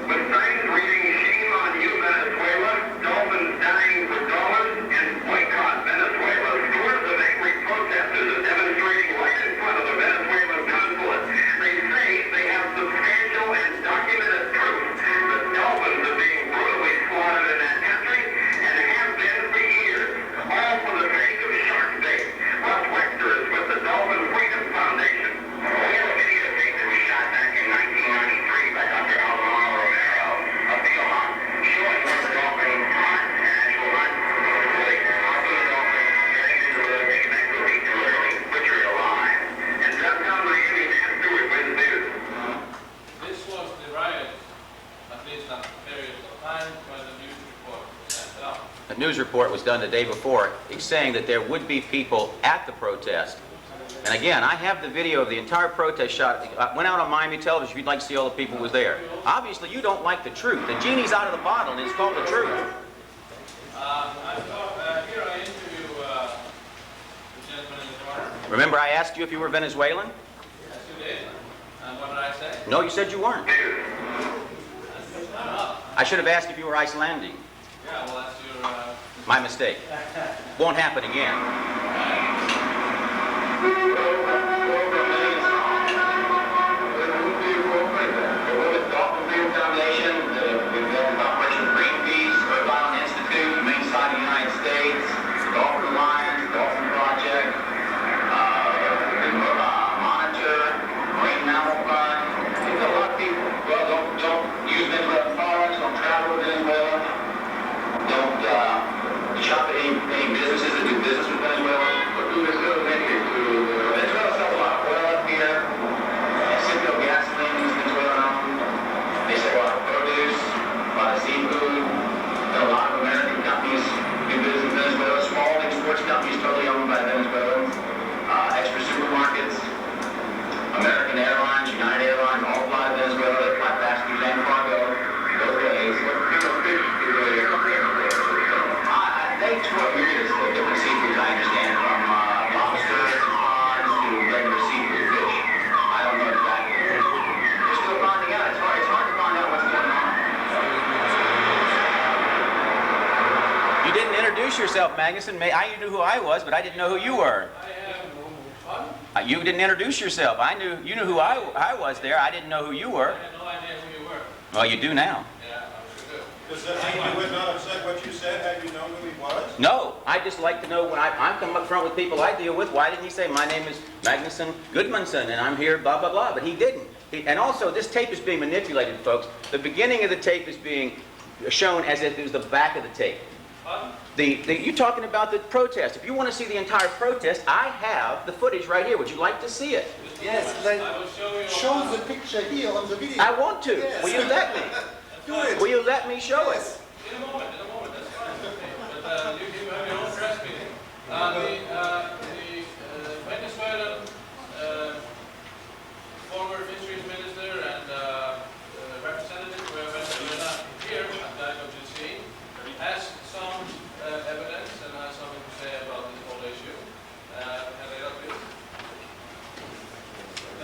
With signs reading, "Shame on you, Venezuela," dolphins dying for dollars, and "Boycott Venezuela," scores of angry protesters are demonstrating right in front of the Venezuelan consulate. They say they have substantial and documented proof that dolphins are being brutally slaughtered in that country and have been for years, all for the sake of shark bait. Russ Rector is with the Dolphin Freedom Foundation. We have a videotape that was shot back in 1993 by Dr. Alvaro Romero of the Oman, showing what the dolphin hunt, an actual hunt, really how the dolphin getting into the connect with each literally butchered alive. And downtown Miami, Matt Stewart with the news. This was the riot, at least at the period of time when the news report was sent out. The news report was done the day before, saying that there would be people at the protest. And again, I have the video of the entire protest shot. I went out on Miami television if you'd like to see all the people who was there. Obviously, you don't like the truth. The genie's out of the bottle, and it's called the truth. Here I interview the gentleman in the corner. Remember I asked you if you were Venezuelan? Yes, you did. And what did I say? No, you said you weren't. I should have asked if you were Icelandic. Yeah, well, that's your... My mistake. Won't happen again. Shop at any businesses that do business with Venezuela. What do Venezuela make it to? Venezuela sells a lot of oil up here. Citgo gasoline is Venezuelan owned. They sell a lot of produce, a lot of seafood. A lot of American companies do business in Venezuela. Small exports companies totally owned by Venezuelans. Extra supermarkets. American Airlines, United Airlines, all fly to Venezuela. They fly passengers and cargo both ways. What kind of fish do they They export myriad of different seafoods, I understand, from lobsters and prawns to regular seafood fish. I don't know exactly. We're still finding out. It's hard to find out what's going on. You didn't introduce yourself, Magnuson. I knew who I was, but I didn't know who you were. You didn't introduce yourself. You knew who I was there. I didn't know who you were. I had no idea who you were. Well, you do now. Yeah, I'm sure do. Does that mean you would not have said what you said had you known who he was? No, I just like to know when I'm coming up front with people I deal with. Why didn't he say, my name is Magnuson Goodmanson, and I'm here, blah, blah, blah. But he didn't. And also, this tape is being manipulated, folks. The beginning of the tape is being shown as if it was the back of the tape. You're talking about the protest. If you want to see the entire protest, I have the footage right here. Would you like to see it? Yes, then show the picture here on the video. I want to. Yes. Will you let me? Do it. Will you let me show it? In a moment, that's fine. But you have your own press meeting. The Venezuelan former fisheries minister and representative of Venezuela here at the IWC has some evidence and has something to say about this whole issue. Can I help you?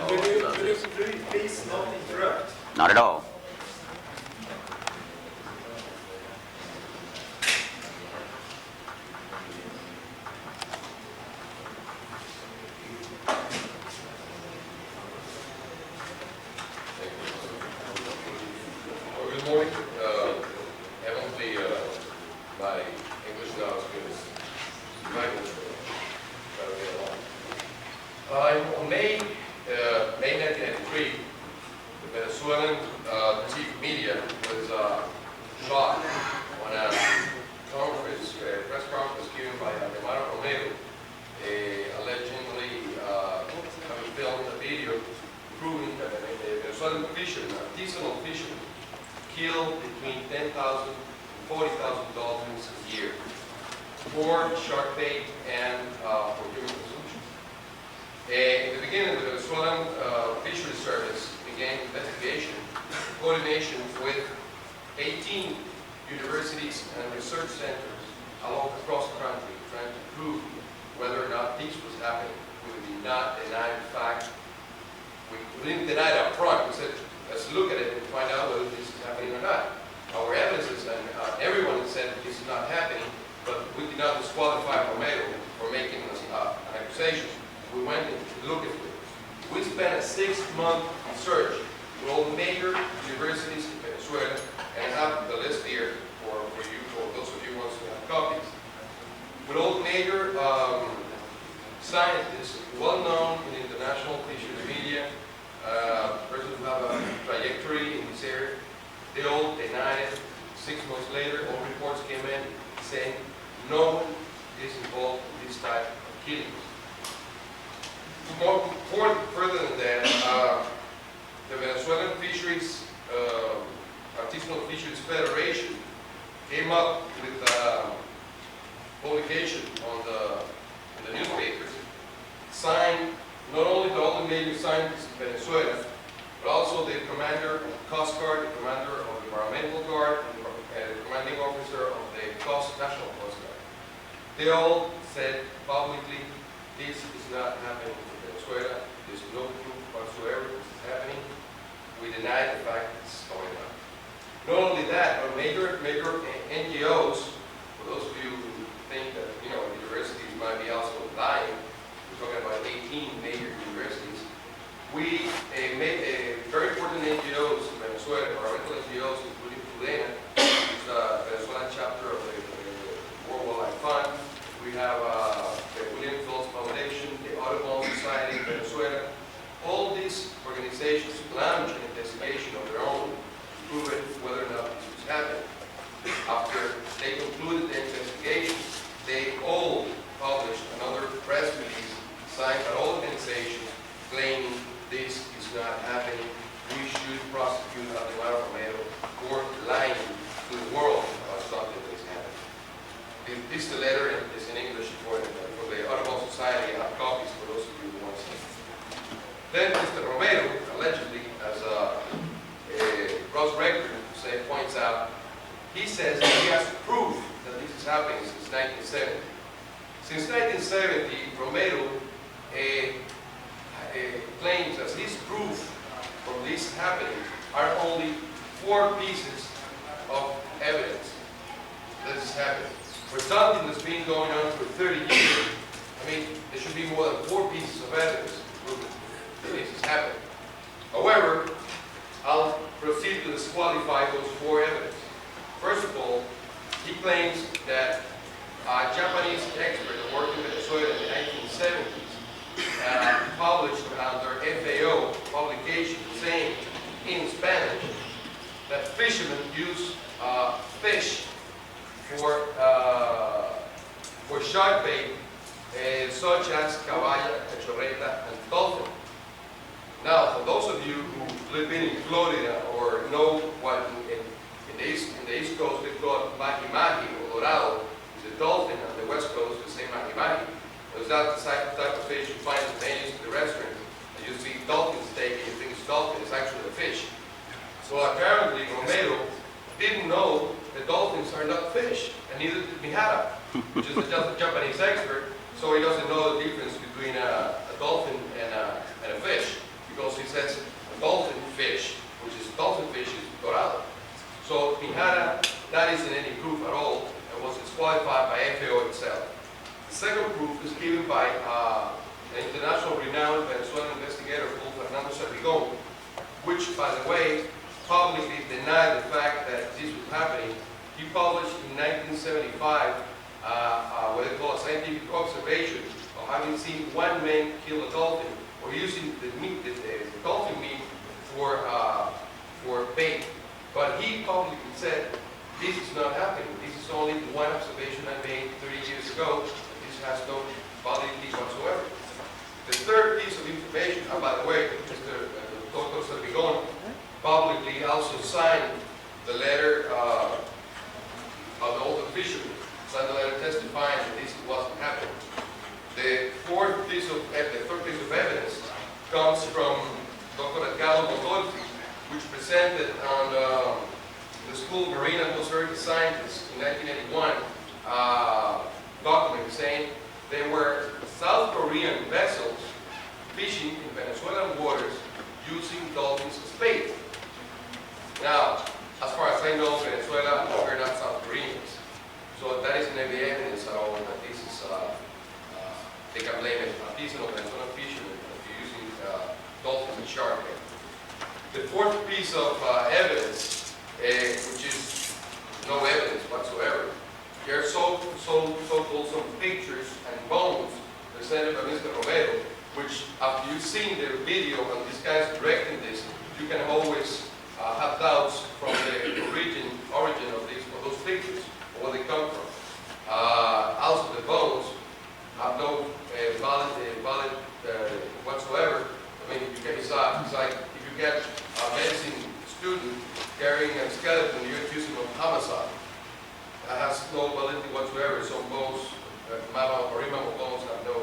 Will you please not interrupt? Not at all. Good morning. Haven't the On May 1993, the Venezuelan chief media was shot on a conference, press conference given by Alemano Romero, allegedly having filmed a video proving that a Venezuelan fisherman, artisanal fisherman, killed between 10,000 and 40,000 dolphins a year for shark bait and for human consumption. In the beginning, the Venezuelan Fisheries Service began investigation in coordination with 18 universities and research centers across the country, trying to prove whether or not this was happening. We did not deny the fact. We didn't deny it up front. We said, let's look at it and find out whether this is happening or not. Our evidence is, and everyone has said this is not happening, but we did not disqualify Romero for making an accusation. We went and looked at it. We spent a 6-month search with all the major universities in Venezuela, and I have the list here for you, for those of you who want to have copies. With all the major scientists, well-known in the international fisheries media, persons who have a trajectory in this area, they all denied it. 6 months later, all reports came in saying no one is involved in this type of killings. Further than that, the Venezuelan Fisheries, Artisanal Fisheries Federation came up with a publication in the newspapers, signed not only by all the major scientists in Venezuela, but also the commander of the Coast Guard, the commander of the Environmental Guard, and the commanding officer of the National Coast Guard. They all said publicly, this is not happening in Venezuela. There's no proof whatsoever this is happening. We deny the fact it's going on. Not only that, but major NGOs, for those of you who think that universities might be also lying, we're talking about 18 major universities. We made very important NGOs in Venezuela, environmental NGOs, including Pudena, which is the Venezuelan chapter of the World Wildlife Fund. We have the William Phillips Foundation, the Audubon Society in Venezuela. All these organizations launched an investigation of their own to prove it whether or not this was happening. After they concluded the investigation, they all published another press release signed by all organizations claiming this is not happening. We should prosecute Alemano Romero for lying to the world about something that is happening. This is the letter, and it's in English for the Audubon Society. I have copies for those of you who want to see. Then Mr. Romero, allegedly, as Russ Rector points out, he says that he has proof that this is happening since 1970. Since 1970, Romero claims as his proof from this happening are only 4 pieces of evidence that this is happening. For something that's been going on for 30 years, I mean, there should be more than 4 pieces of evidence to prove that this is happening. However, I'll proceed to disqualify those 4 evidence. First of all, he claims that a Japanese expert who worked in Venezuela in the 1970s published under FAO publication saying in Spanish that fishermen use fish for shark bait such as caballa, cachorreta, and dolphin. Now, for those of you who live in Florida or know what in the East Coast they call mahi-mahi or dorado, is a dolphin, on the West Coast they say mahi-mahi. It's not the type of fish you find in the menus in the restaurant. You see dolphin steak and you think it's dolphin, it's actually a fish. So apparently Romero didn't know that dolphins are not fish, and neither did Mihara, which is just a Japanese expert, so he doesn't know the difference between a dolphin and a fish, because he says a dolphin fish, which is dolphin fish is dorado. So Mihara, that isn't any proof at all, and was disqualified by FAO itself. The second proof is given by an international renowned Venezuelan investigator called Fernando Servigon, which, by the way, publicly denied the fact that this was happening. He published in 1975 what they call a scientific observation of having seen one man kill a dolphin or using the meat, the dolphin meat for bait. But he publicly said, this is not happening. This is only one observation I made 30 years ago. This has no validity whatsoever. The third piece of information, and by the way, Mr. Dr. Servigon publicly also signed the letter of the older fisherman, signed the letter testifying that this wasn't happening. The third piece of evidence comes from Dr. Gallo Dolphin, which presented on the School of Marine and Atmospheric Sciences in 1981 document saying there were South Korean vessels fishing in Venezuelan waters using dolphins as bait. Now, as far as I know, Venezuela, we're not South Koreans. So that isn't any evidence at all that this is, they can blame it on artisanal Venezuelan fishermen for using dolphins and shark bait. The fourth piece of evidence, which is no evidence whatsoever, there are so-called some pictures and bones presented by Mr. Romero, which after you've seen the video and these guys directing this, you can always have doubts from the origin of those pictures, or where they come from. Also the bones have no valid whatsoever. I mean, it's like if you get a medicine student carrying a skeleton, you're accusing of homicide. That has no validity whatsoever. Some bones, mammal or imammal bones, have no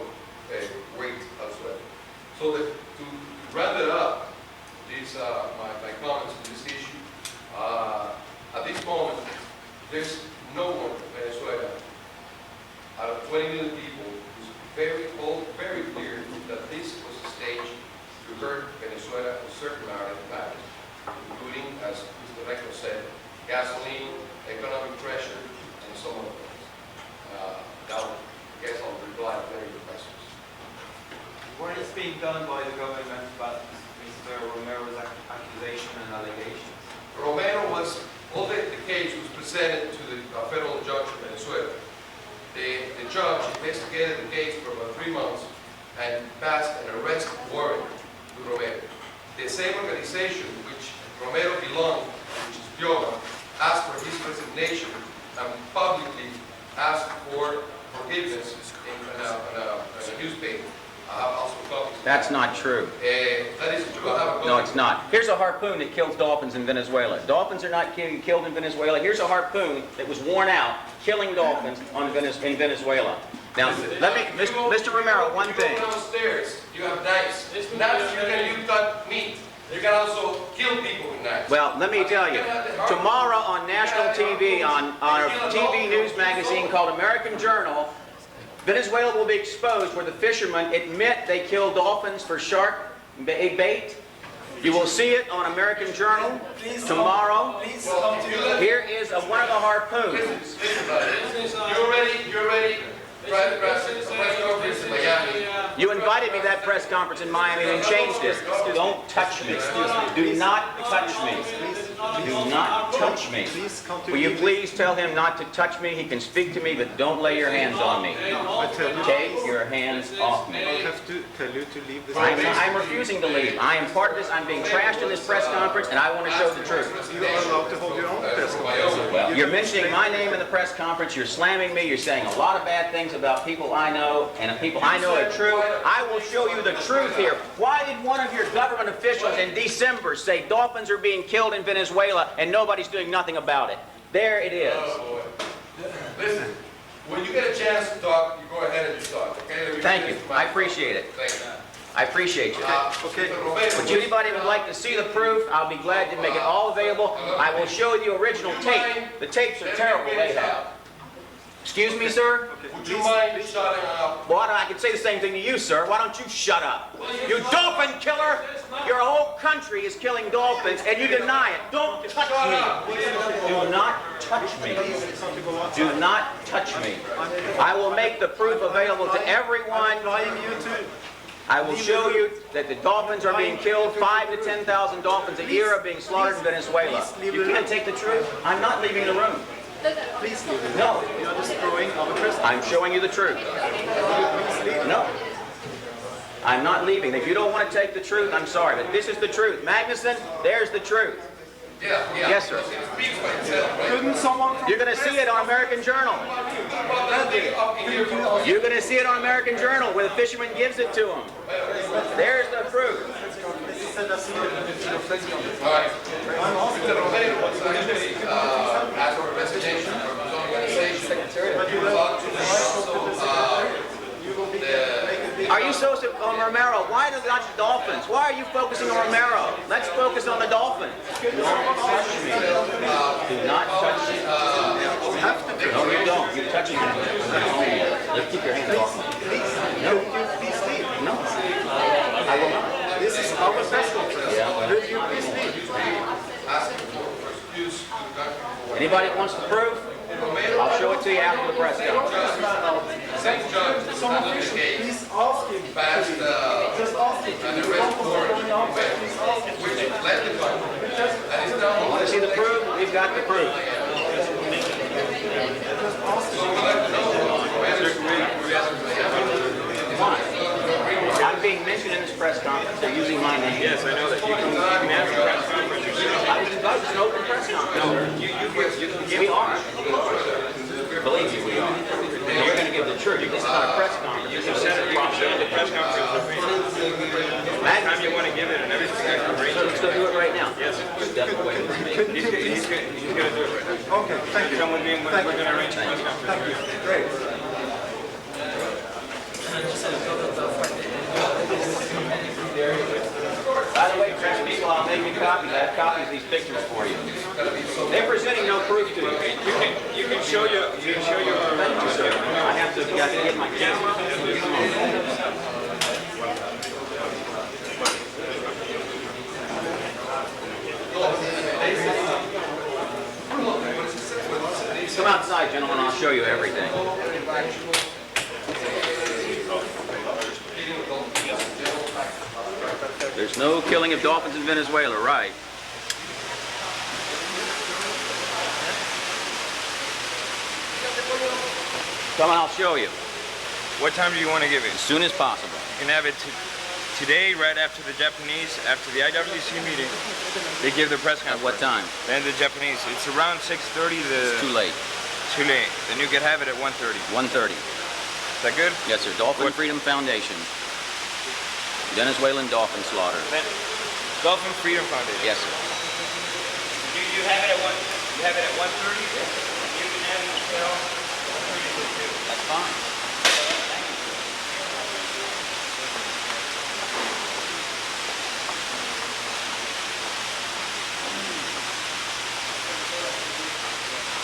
weight whatsoever. So to round it up, these my comments on this issue. At this moment, there's no one in Venezuela out of 20 million people who's very clear that this was a stage to hurt Venezuela in certain matters, including, as Mr. Rector said, gasoline, economic pressure, and so on. Now, I guess I'll reply to any of the questions. What is being done by the government about Mr. Romero's accusation and allegations? Romero all the case was presented to the federal judge in Venezuela. The judge investigated the case for about 3 months and passed an arrest warrant to Romero. The same organization which Romero belonged, which is Bioma, asked for his resignation and publicly asked for forgiveness in a newspaper. I have also copies. That's not true. That is true. I have a copy. No, it's not. Here's a harpoon that kills dolphins in Venezuela. Dolphins are not killed in Venezuela. Here's a harpoon that was worn out, killing dolphins in Venezuela. Now, let me, Mr. Romero, one thing. You go downstairs, you have knives. Knives, you cut meat. You can also kill people with knives. Well, let me tell you, tomorrow on national TV, on our TV news magazine called American Journal, Venezuela will be exposed where the fishermen admit they kill dolphins for shark bait. You will see it on American Journal tomorrow. Here is one of the harpoons. You're ready. You invited me to that press conference in Miami and changed it. Don't touch me. Do not touch me. Do not touch me. Will you please tell him not to touch me? He can speak to me, but don't lay your hands on me. Take your hands off me. I have to tell you to leave this. I'm refusing to leave. I am part of this. I'm being trashed in this press conference, and I want to show the truth. You are allowed to hold your own press conference. Well, you're mentioning my name in the press conference. You're slamming me. You're saying a lot of bad things about people I know, and people I know are true. I will show you the truth here. Why did one of your government officials in December say dolphins are being killed in Venezuela and nobody's doing nothing about it? There it is. Oh, listen, when you get a chance to talk, you go ahead and you talk. Okay? Thank you. I appreciate it. Thank you. I appreciate you. Okay. If anybody would like to see the proof, I'll be glad to make it all available. I will show you the original tape. The tapes are terrible they have. Excuse me, sir? Would you mind shutting up? Well, I can say the same thing to you, sir. Why don't you shut up? You dolphin killer! Your whole country is killing dolphins, and you deny it. Don't touch me. Do not touch me. Do not touch me. I will make the proof available to everyone. I will show you that the dolphins are being killed. 5,000 to 10,000 dolphins a year are being slaughtered in Venezuela. You can't take the truth. I'm not leaving the room. Please leave it. No. You're destroying our press. I'm showing you the truth. No. I'm not leaving. If you don't want to take the truth, I'm sorry, but this is the truth. Magnuson, there's the truth. Yes, sir. You're going to see it on American Journal. You're going to see it on American Journal where the fisherman gives it to him. There's the proof. All right. Mr. Romero was actually asked for investigation from his organization. Are you so on Romero? Why not the Dolphins? Why are you focusing on Romero? Let's focus on the Dolphins. Do not touch me. Do not touch me. No, you don't. You're touching me. Let's keep your hands off me. No. No. I will not. This is our press conference. Will you please leave? Anybody that wants the proof? I'll show it to you after the press conference. St. John's handled the case, passed an arrest warrant, which led the government. And it's now Want to see the proof? We've got the proof. I'm being mentioned in this press conference. They're using my name. Yes, I know that. You can have a press conference yourself. I was invited to an open press conference. We are. Believe me, we are. And you're going to give the truth. This is not a press conference. You can set a press conference with me. Anytime you want to give it and everything, I can arrange it. Let's go do it right now. Yes. He's going to do it right now. Okay, thank you. Come with me and we're going to arrange a press conference. Thank you. Great. By the way, press people, I'll make you copies. I have copies of these pictures for you. They're presenting no proof to you. You can show your. Thank you, sir. I have to get my camera. Come outside, gentlemen. I'll show you everything. There's no killing of dolphins in Venezuela, right? Come on, I'll show you. What time do you want to give it? As soon as possible. You can have it today, right after the Japanese, after the IWC meeting. They give the press conference. At what time? Then the Japanese. It's around 6:30. It's too late. Too late. Then you can have it at 1:30. 1:30. Is that good? Yes, sir. Dolphin Freedom Foundation. Venezuelan dolphin slaughter. Dolphin Freedom Foundation. Yes, sir. You have it at 1. You have it at 1:30. You can have it until 1:30. That's fine.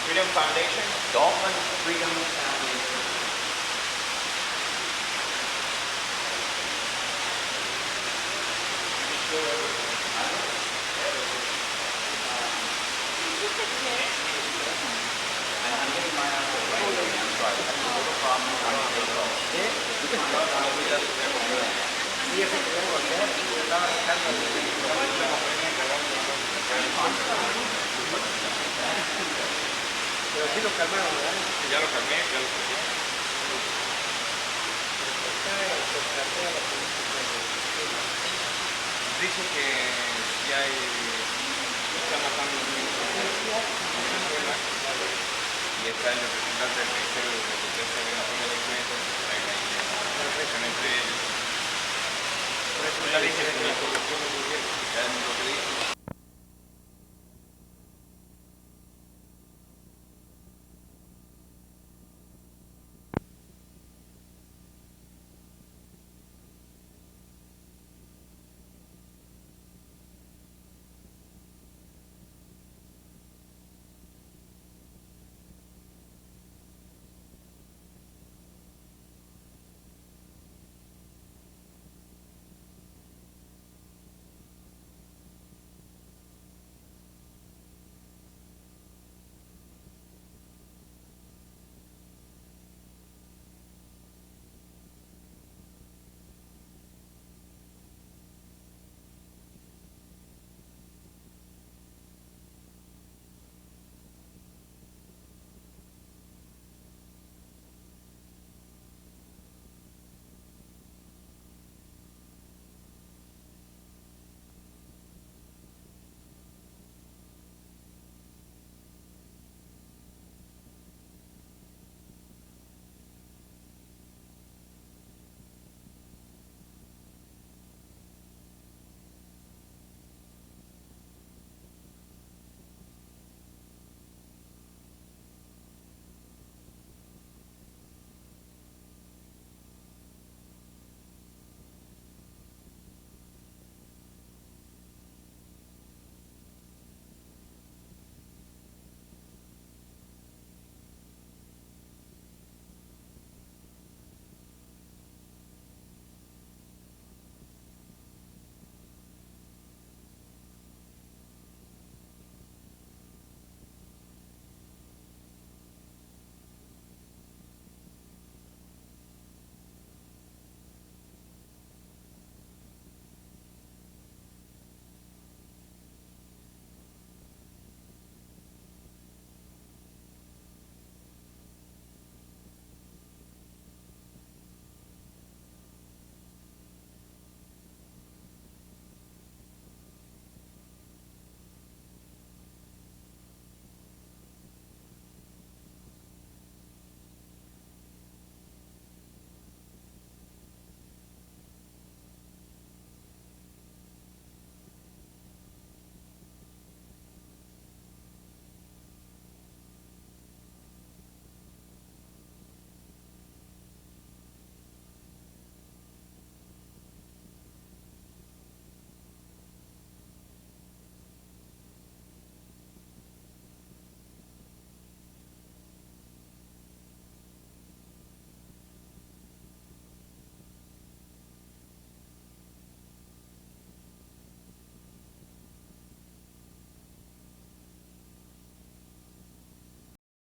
Freedom Foundation. Dolphin Freedom Foundation. I'm getting my answer right away. I'm sorry. That's a little problem trying to take off. You can talk about Pero sí lo calmaron, ¿verdad? Ya lo calmé, ya lo calmé. Dice que ya hay, están matando y está el representante del Ministerio de Defensa de Venezuela de Cuentas, entre ellos. Por eso ya dice que la población no muy bien, ya es lo que dice.